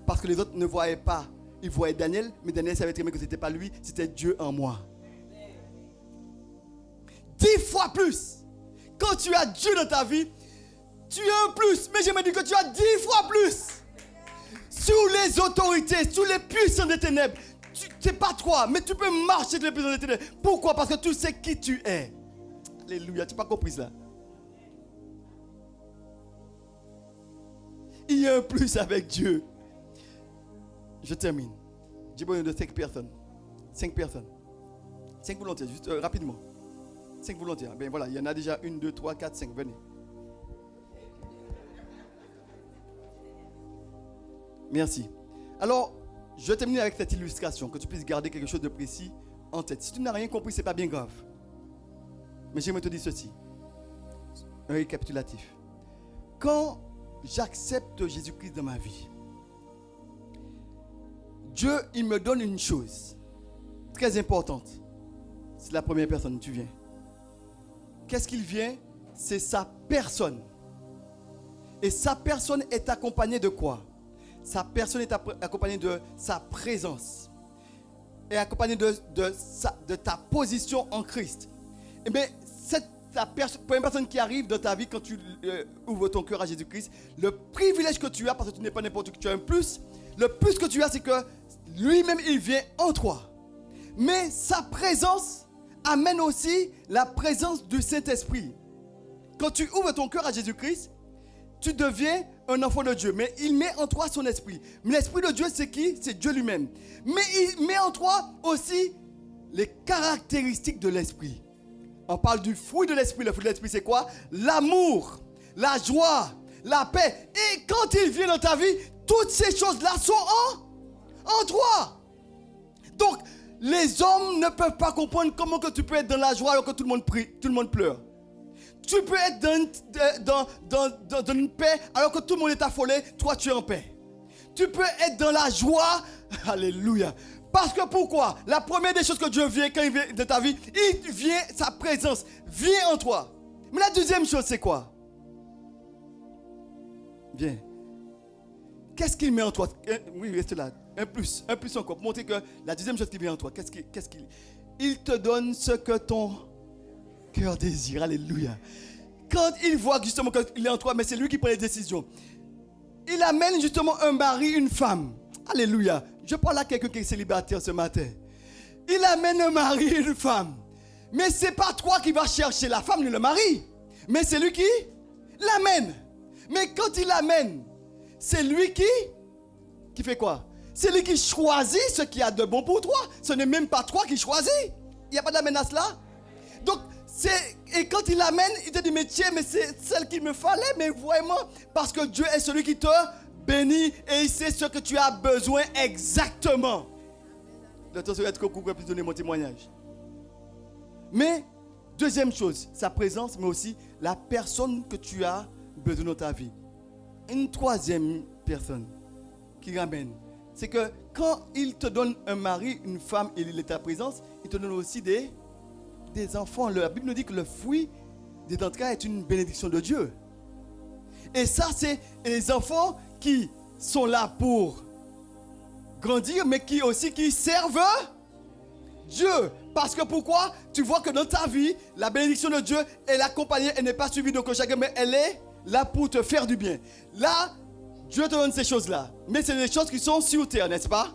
Parce que les autres ne voyaient pas. Ils voyaient Daniel, mais Daniel savait très bien que ce n'était pas lui, c'était Dieu en moi. 10 fois plus. Quand tu as Dieu dans ta vie, tu as un plus. Mais je me dis que tu as 10 fois plus. Sous les autorités, sous les puissants des ténèbres. Tu sais pas toi, mais tu peux marcher dans les puissants des ténèbres. Pourquoi? Parce que tu sais qui tu es. Alléluia, tu n'as pas compris ça. Il y a un plus avec Dieu. Je termine. J'ai besoin de 5 personnes. 5 personnes. 5 volontaires, juste rapidement. 5 volontaires. Ben voilà, il y en a déjà 1, 2, 3, 4, 5. Venez. Merci. Alors, je termine avec cette illustration, que tu puisses garder quelque chose de précis en tête. Si tu n'as rien compris, ce n'est pas bien grave. Mais j'aimerais te dire ceci. Un récapitulatif. Quand j'accepte Jésus-Christ dans ma vie, Dieu, il me donne une chose très importante. C'est la première personne, tu viens. Qu'est-ce qu'il vient? C'est sa personne. Et sa personne est accompagnée de quoi? sa personne est accompagnée de sa présence et accompagnée de ta position en Christ, et bien, première personne qui arrive dans ta vie quand tu ouvres ton cœur à Jésus-Christ, le privilège que tu as, parce que tu n'es pas n'importe qui, tu as un plus, le plus que tu as, c'est que lui-même, il vient en toi. Mais sa présence amène aussi la présence du Saint-Esprit. Quand tu ouvres ton cœur à Jésus-Christ, tu deviens un enfant de Dieu. Mais il met en toi son esprit. Mais l'esprit de Dieu, c'est qui? C'est Dieu lui-même. Mais il met en toi aussi les caractéristiques de l'esprit. On parle du fruit de l'esprit. Le fruit de l'esprit, c'est quoi? L'amour, la joie, la paix. Et quand il vient dans ta vie, toutes ces choses-là sont en toi. Donc, les hommes ne peuvent pas comprendre comment que tu peux être dans la joie alors que tout le monde prie, tout le monde pleure. Tu peux être dans une paix alors que tout le monde est affolé, toi tu es en paix. Tu peux être dans la joie, alléluia. Parce que pourquoi? La première des choses que Dieu vient quand il vient de ta vie, il vient, sa présence vient en toi. Mais la deuxième chose, c'est quoi? Viens. Qu'est-ce qu'il met en toi? Oui, reste là. Un plus encore. Pour montrer que la deuxième chose qui vient en toi, qu'est-ce qu'il... Il te donne ce que ton cœur désire. Alléluia. Quand il voit justement qu'il est en toi, mais c'est lui qui prend les décisions. Il amène justement un mari, une femme. Alléluia. Je parle à quelqu'un qui est célibataire ce matin. Il amène un mari, une femme. Mais ce n'est pas toi qui vas chercher la femme ni le mari. Mais c'est lui qui l'amène. Mais quand il l'amène, c'est lui qui fait quoi? C'est lui qui choisit ce qu'il y a de bon pour toi. Ce n'est même pas toi qui choisis. Il n'y a pas de la menace là. Donc, et quand il l'amène, il te dit, mais tiens, mais c'est celle qu'il me fallait, mais vraiment, parce que Dieu est celui qui te bénit et il sait ce que tu as besoin exactement. Le temps serait que vous puissiez donner mon témoignage. Mais, deuxième chose, sa présence, mais aussi la personne que tu as besoin dans ta vie. Une troisième personne qui ramène, c'est que quand il te donne un mari, une femme et il est ta présence, il te donne aussi des enfants. La Bible nous dit que le fruit des dents est une bénédiction de Dieu. Et ça, c'est les enfants qui sont là pour grandir, mais qui servent Dieu. Parce que pourquoi? Tu vois que dans ta vie, la bénédiction de Dieu, elle est accompagnée, elle n'est pas suivie de chacun, mais elle est là pour te faire du bien. Là, Dieu te donne ces choses-là. Mais c'est des choses qui sont sur terre, n'est-ce pas?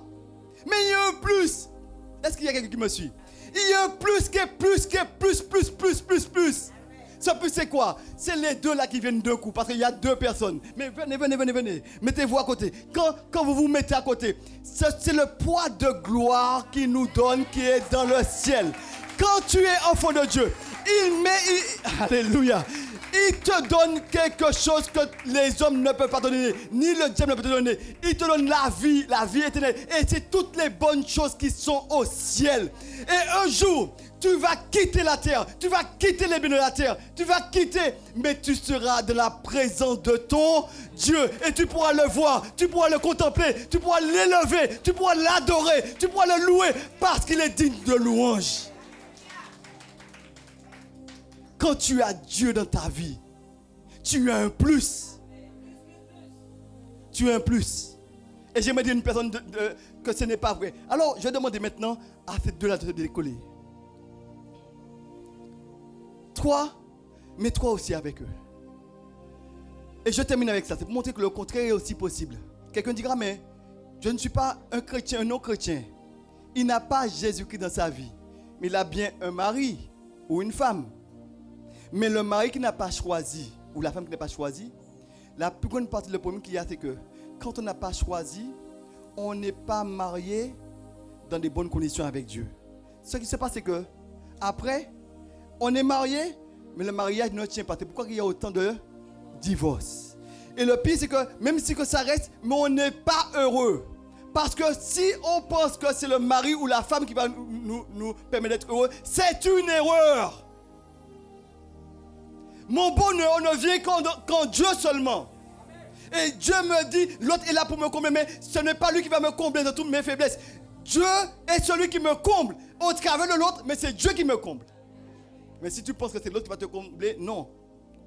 Mais il y a un plus. Est-ce qu'il y a quelqu'un qui me suit? Il y a un plus qui est plus. Ce plus, c'est quoi? C'est les deux là qui viennent d'un coup. Parce qu'il y a deux personnes. Mais venez. Mettez-vous à côté. Quand vous vous mettez à côté, c'est le poids de gloire qu'il nous donne qui est dans le ciel. Quand tu es enfant de Dieu, alléluia. Il te donne quelque chose que les hommes ne peuvent pas donner, ni le diable ne peut te donner. Il te donne la vie éternelle. Et c'est toutes les bonnes choses qui sont au ciel. Et un jour, tu vas quitter la terre, tu vas quitter les biens de la terre, tu vas quitter, mais tu seras dans la présence de ton Dieu. Et tu pourras le voir, tu pourras le contempler, tu pourras l'élever, tu pourras l'adorer, tu pourras le louer, parce qu'il est digne de louange. Quand tu as Dieu dans ta vie, tu as un plus. Tu as un plus. Et j'aimerais dire à une personne que ce n'est pas vrai. Alors, je vais demander maintenant à ces deux-là de décoller. Mais toi aussi avec eux. Et je termine avec ça. C'est pour montrer que le contraire est aussi possible. Quelqu'un dira, mais je ne suis pas un chrétien, un non-chrétien. Il n'a pas Jésus-Christ dans sa vie. Mais il a bien un mari ou une femme. Mais le mari qui n'a pas choisi, ou la femme qui n'a pas choisi, la plus grande partie du problème qu'il y a, c'est que quand on n'a pas choisi, on n'est pas marié dans des bonnes conditions avec Dieu. Ce qui se passe, c'est que après, on est marié, mais le mariage ne tient pas. C'est pourquoi il y a autant de divorces. Et le pire, c'est que même si que ça reste, mais on n'est pas heureux. Parce que si on pense que c'est le mari ou la femme qui va nous permettre d'être heureux, c'est une erreur. Mon bonheur ne vient qu'en Dieu seulement. Et Dieu me dit, l'autre est là pour me combler, mais ce n'est pas lui qui va me combler de toutes mes faiblesses. Dieu est celui qui me comble au travers de l'autre, mais c'est Dieu qui me comble. Mais si tu penses que c'est l'autre qui va te combler, non.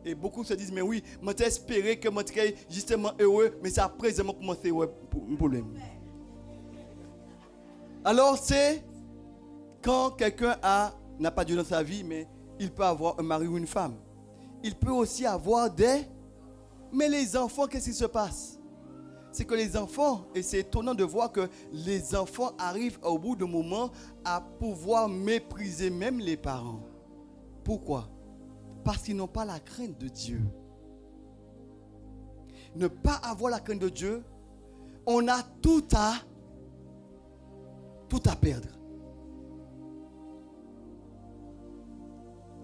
Et beaucoup se disent, mais oui, moi j'espérais que moi serais justement heureux, mais c'est à présent que moi c'est un problème. Alors c'est quand quelqu'un n'a pas Dieu dans sa vie, mais il peut avoir un mari ou une femme. Il peut aussi avoir des... Mais les enfants, qu'est-ce qui se passe? C'est que les enfants, et c'est étonnant de voir que les enfants arrivent au bout d'un moment à pouvoir mépriser même les parents. Pourquoi? Parce qu'ils n'ont pas la crainte de Dieu. Ne pas avoir la crainte de Dieu, on a tout à perdre.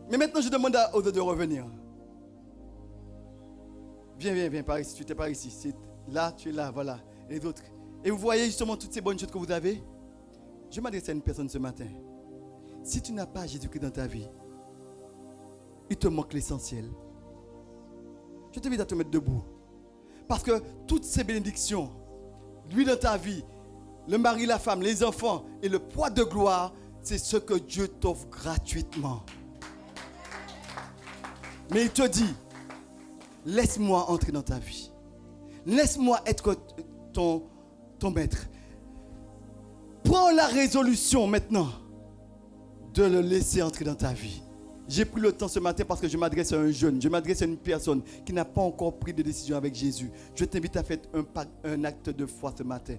Mais maintenant, je demande aux autres de revenir. Viens par ici. Tu n'étais pas ici. Là, tu es là, voilà. Et les autres. Et vous voyez justement toutes ces bonnes choses que vous avez. Je m'adresse à une personne ce matin. Si tu n'as pas Jésus-Christ dans ta vie, il te manque l'essentiel. Je t'invite à te mettre debout. Parce que toutes ces bénédictions, lui dans ta vie, le mari, la femme, les enfants et le poids de gloire, c'est ce que Dieu t'offre gratuitement. Mais il te dit, laisse-moi entrer dans ta vie. Laisse-moi être ton maître. Prends la résolution maintenant de le laisser entrer dans ta vie. J'ai pris le temps ce matin parce que je m'adresse à un jeune, je m'adresse à une personne qui n'a pas encore pris de décision avec Jésus. Je t'invite à faire un acte de foi ce matin.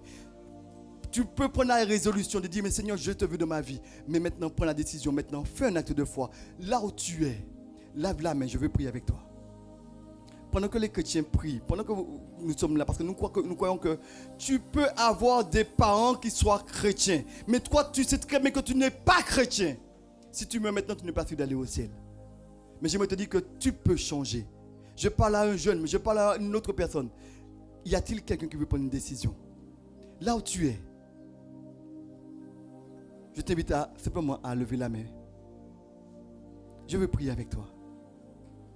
Tu peux prendre la résolution de dire, mais Seigneur, je te veux dans ma vie. Mais maintenant, prends la décision. Maintenant, fais un acte de foi. Là où tu es, lave la main, je veux prier avec toi. Pendant que les chrétiens prient, pendant que nous sommes là, parce que nous croyons que tu peux avoir des parents qui soient chrétiens. Mais toi, tu sais très bien que tu n'es pas chrétien. Si tu meurs maintenant, tu n'es pas sûr d'aller au ciel. Mais j'aimerais te dire que tu peux changer. Je parle à un jeune, mais je parle à une autre personne. Y a-t-il quelqu'un qui veut prendre une décision? Là où tu es, je t'invite simplement à lever la main. Je veux prier avec toi.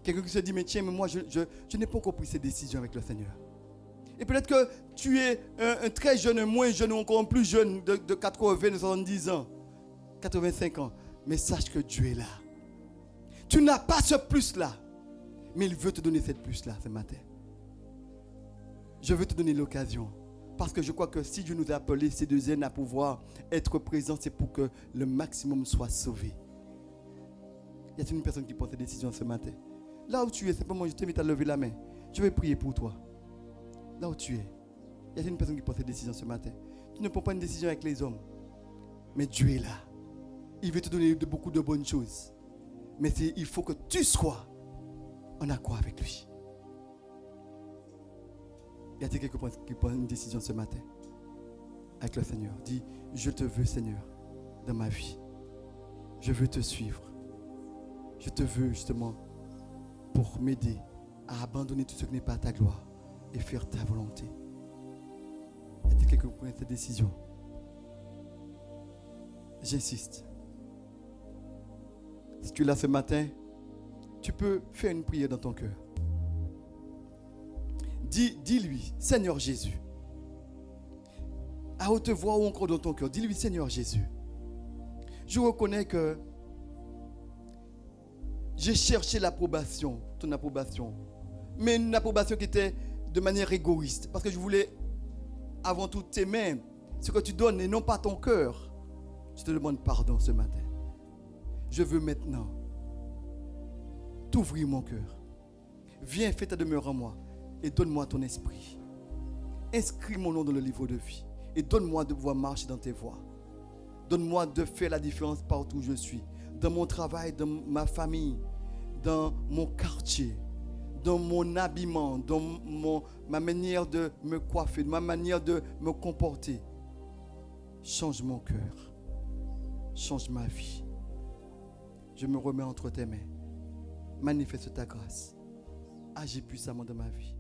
Quelqu'un qui se dit, mais tiens, mais moi, je n'ai pas encore pris cette décision avec le Seigneur. Et peut-être que tu es un très jeune, un moins jeune, ou encore un plus jeune, de 80, de 70 ans, 85 ans. Mais sache que Dieu est là. Tu n'as pas ce plus-là. Mais il veut te donner cette plus-là ce matin. Je veux te donner l'occasion. Parce que je crois que si Dieu nous a appelés ces 2 années à pouvoir être présents, c'est pour que le maximum soit sauvé. Y a-t-il une personne qui prend cette décision ce matin? Là où tu es, simplement, je t'invite à lever la main. Je vais prier pour toi. Là où tu es. Y a-t-il une personne qui prend cette décision ce matin? Tu ne prends pas une décision avec les hommes. Mais Dieu est là. Il veut te donner beaucoup de bonnes choses. Mais il faut que tu sois en accord avec lui. Y a-t-il quelqu'un qui prend une décision ce matin avec le Seigneur? Dis, je te veux, Seigneur, dans ma vie. Je veux te suivre. Je te veux justement pour m'aider à abandonner tout ce qui n'est pas ta gloire et faire ta volonté. Y a-t-il quelqu'un qui prend cette décision? J'insiste. Si tu es là ce matin, tu peux faire une prière dans ton cœur. Dis-lui, Seigneur Jésus, à haute voix ou encore dans ton cœur, dis-lui, Seigneur Jésus, je reconnais que j'ai cherché l'approbation, ton approbation, mais une approbation qui était de manière égoïste, parce que je voulais avant tout t'aimer, ce que tu donnes et non pas ton cœur. Je te demande pardon ce matin. Je veux maintenant t'ouvrir mon cœur. Viens, fais ta demeure en moi et donne-moi ton esprit. Inscris mon nom dans le livre de vie et donne-moi de pouvoir marcher dans tes voies. Donne-moi de faire la différence partout où je suis, dans mon travail, dans ma famille, dans mon quartier, dans mon habillement, dans ma manière de me coiffer, ma manière de me comporter. Change mon cœur, change ma vie. Je me remets entre tes mains. Manifeste ta grâce. Agis puissamment dans ma vie.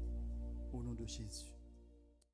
Au nom de Jésus.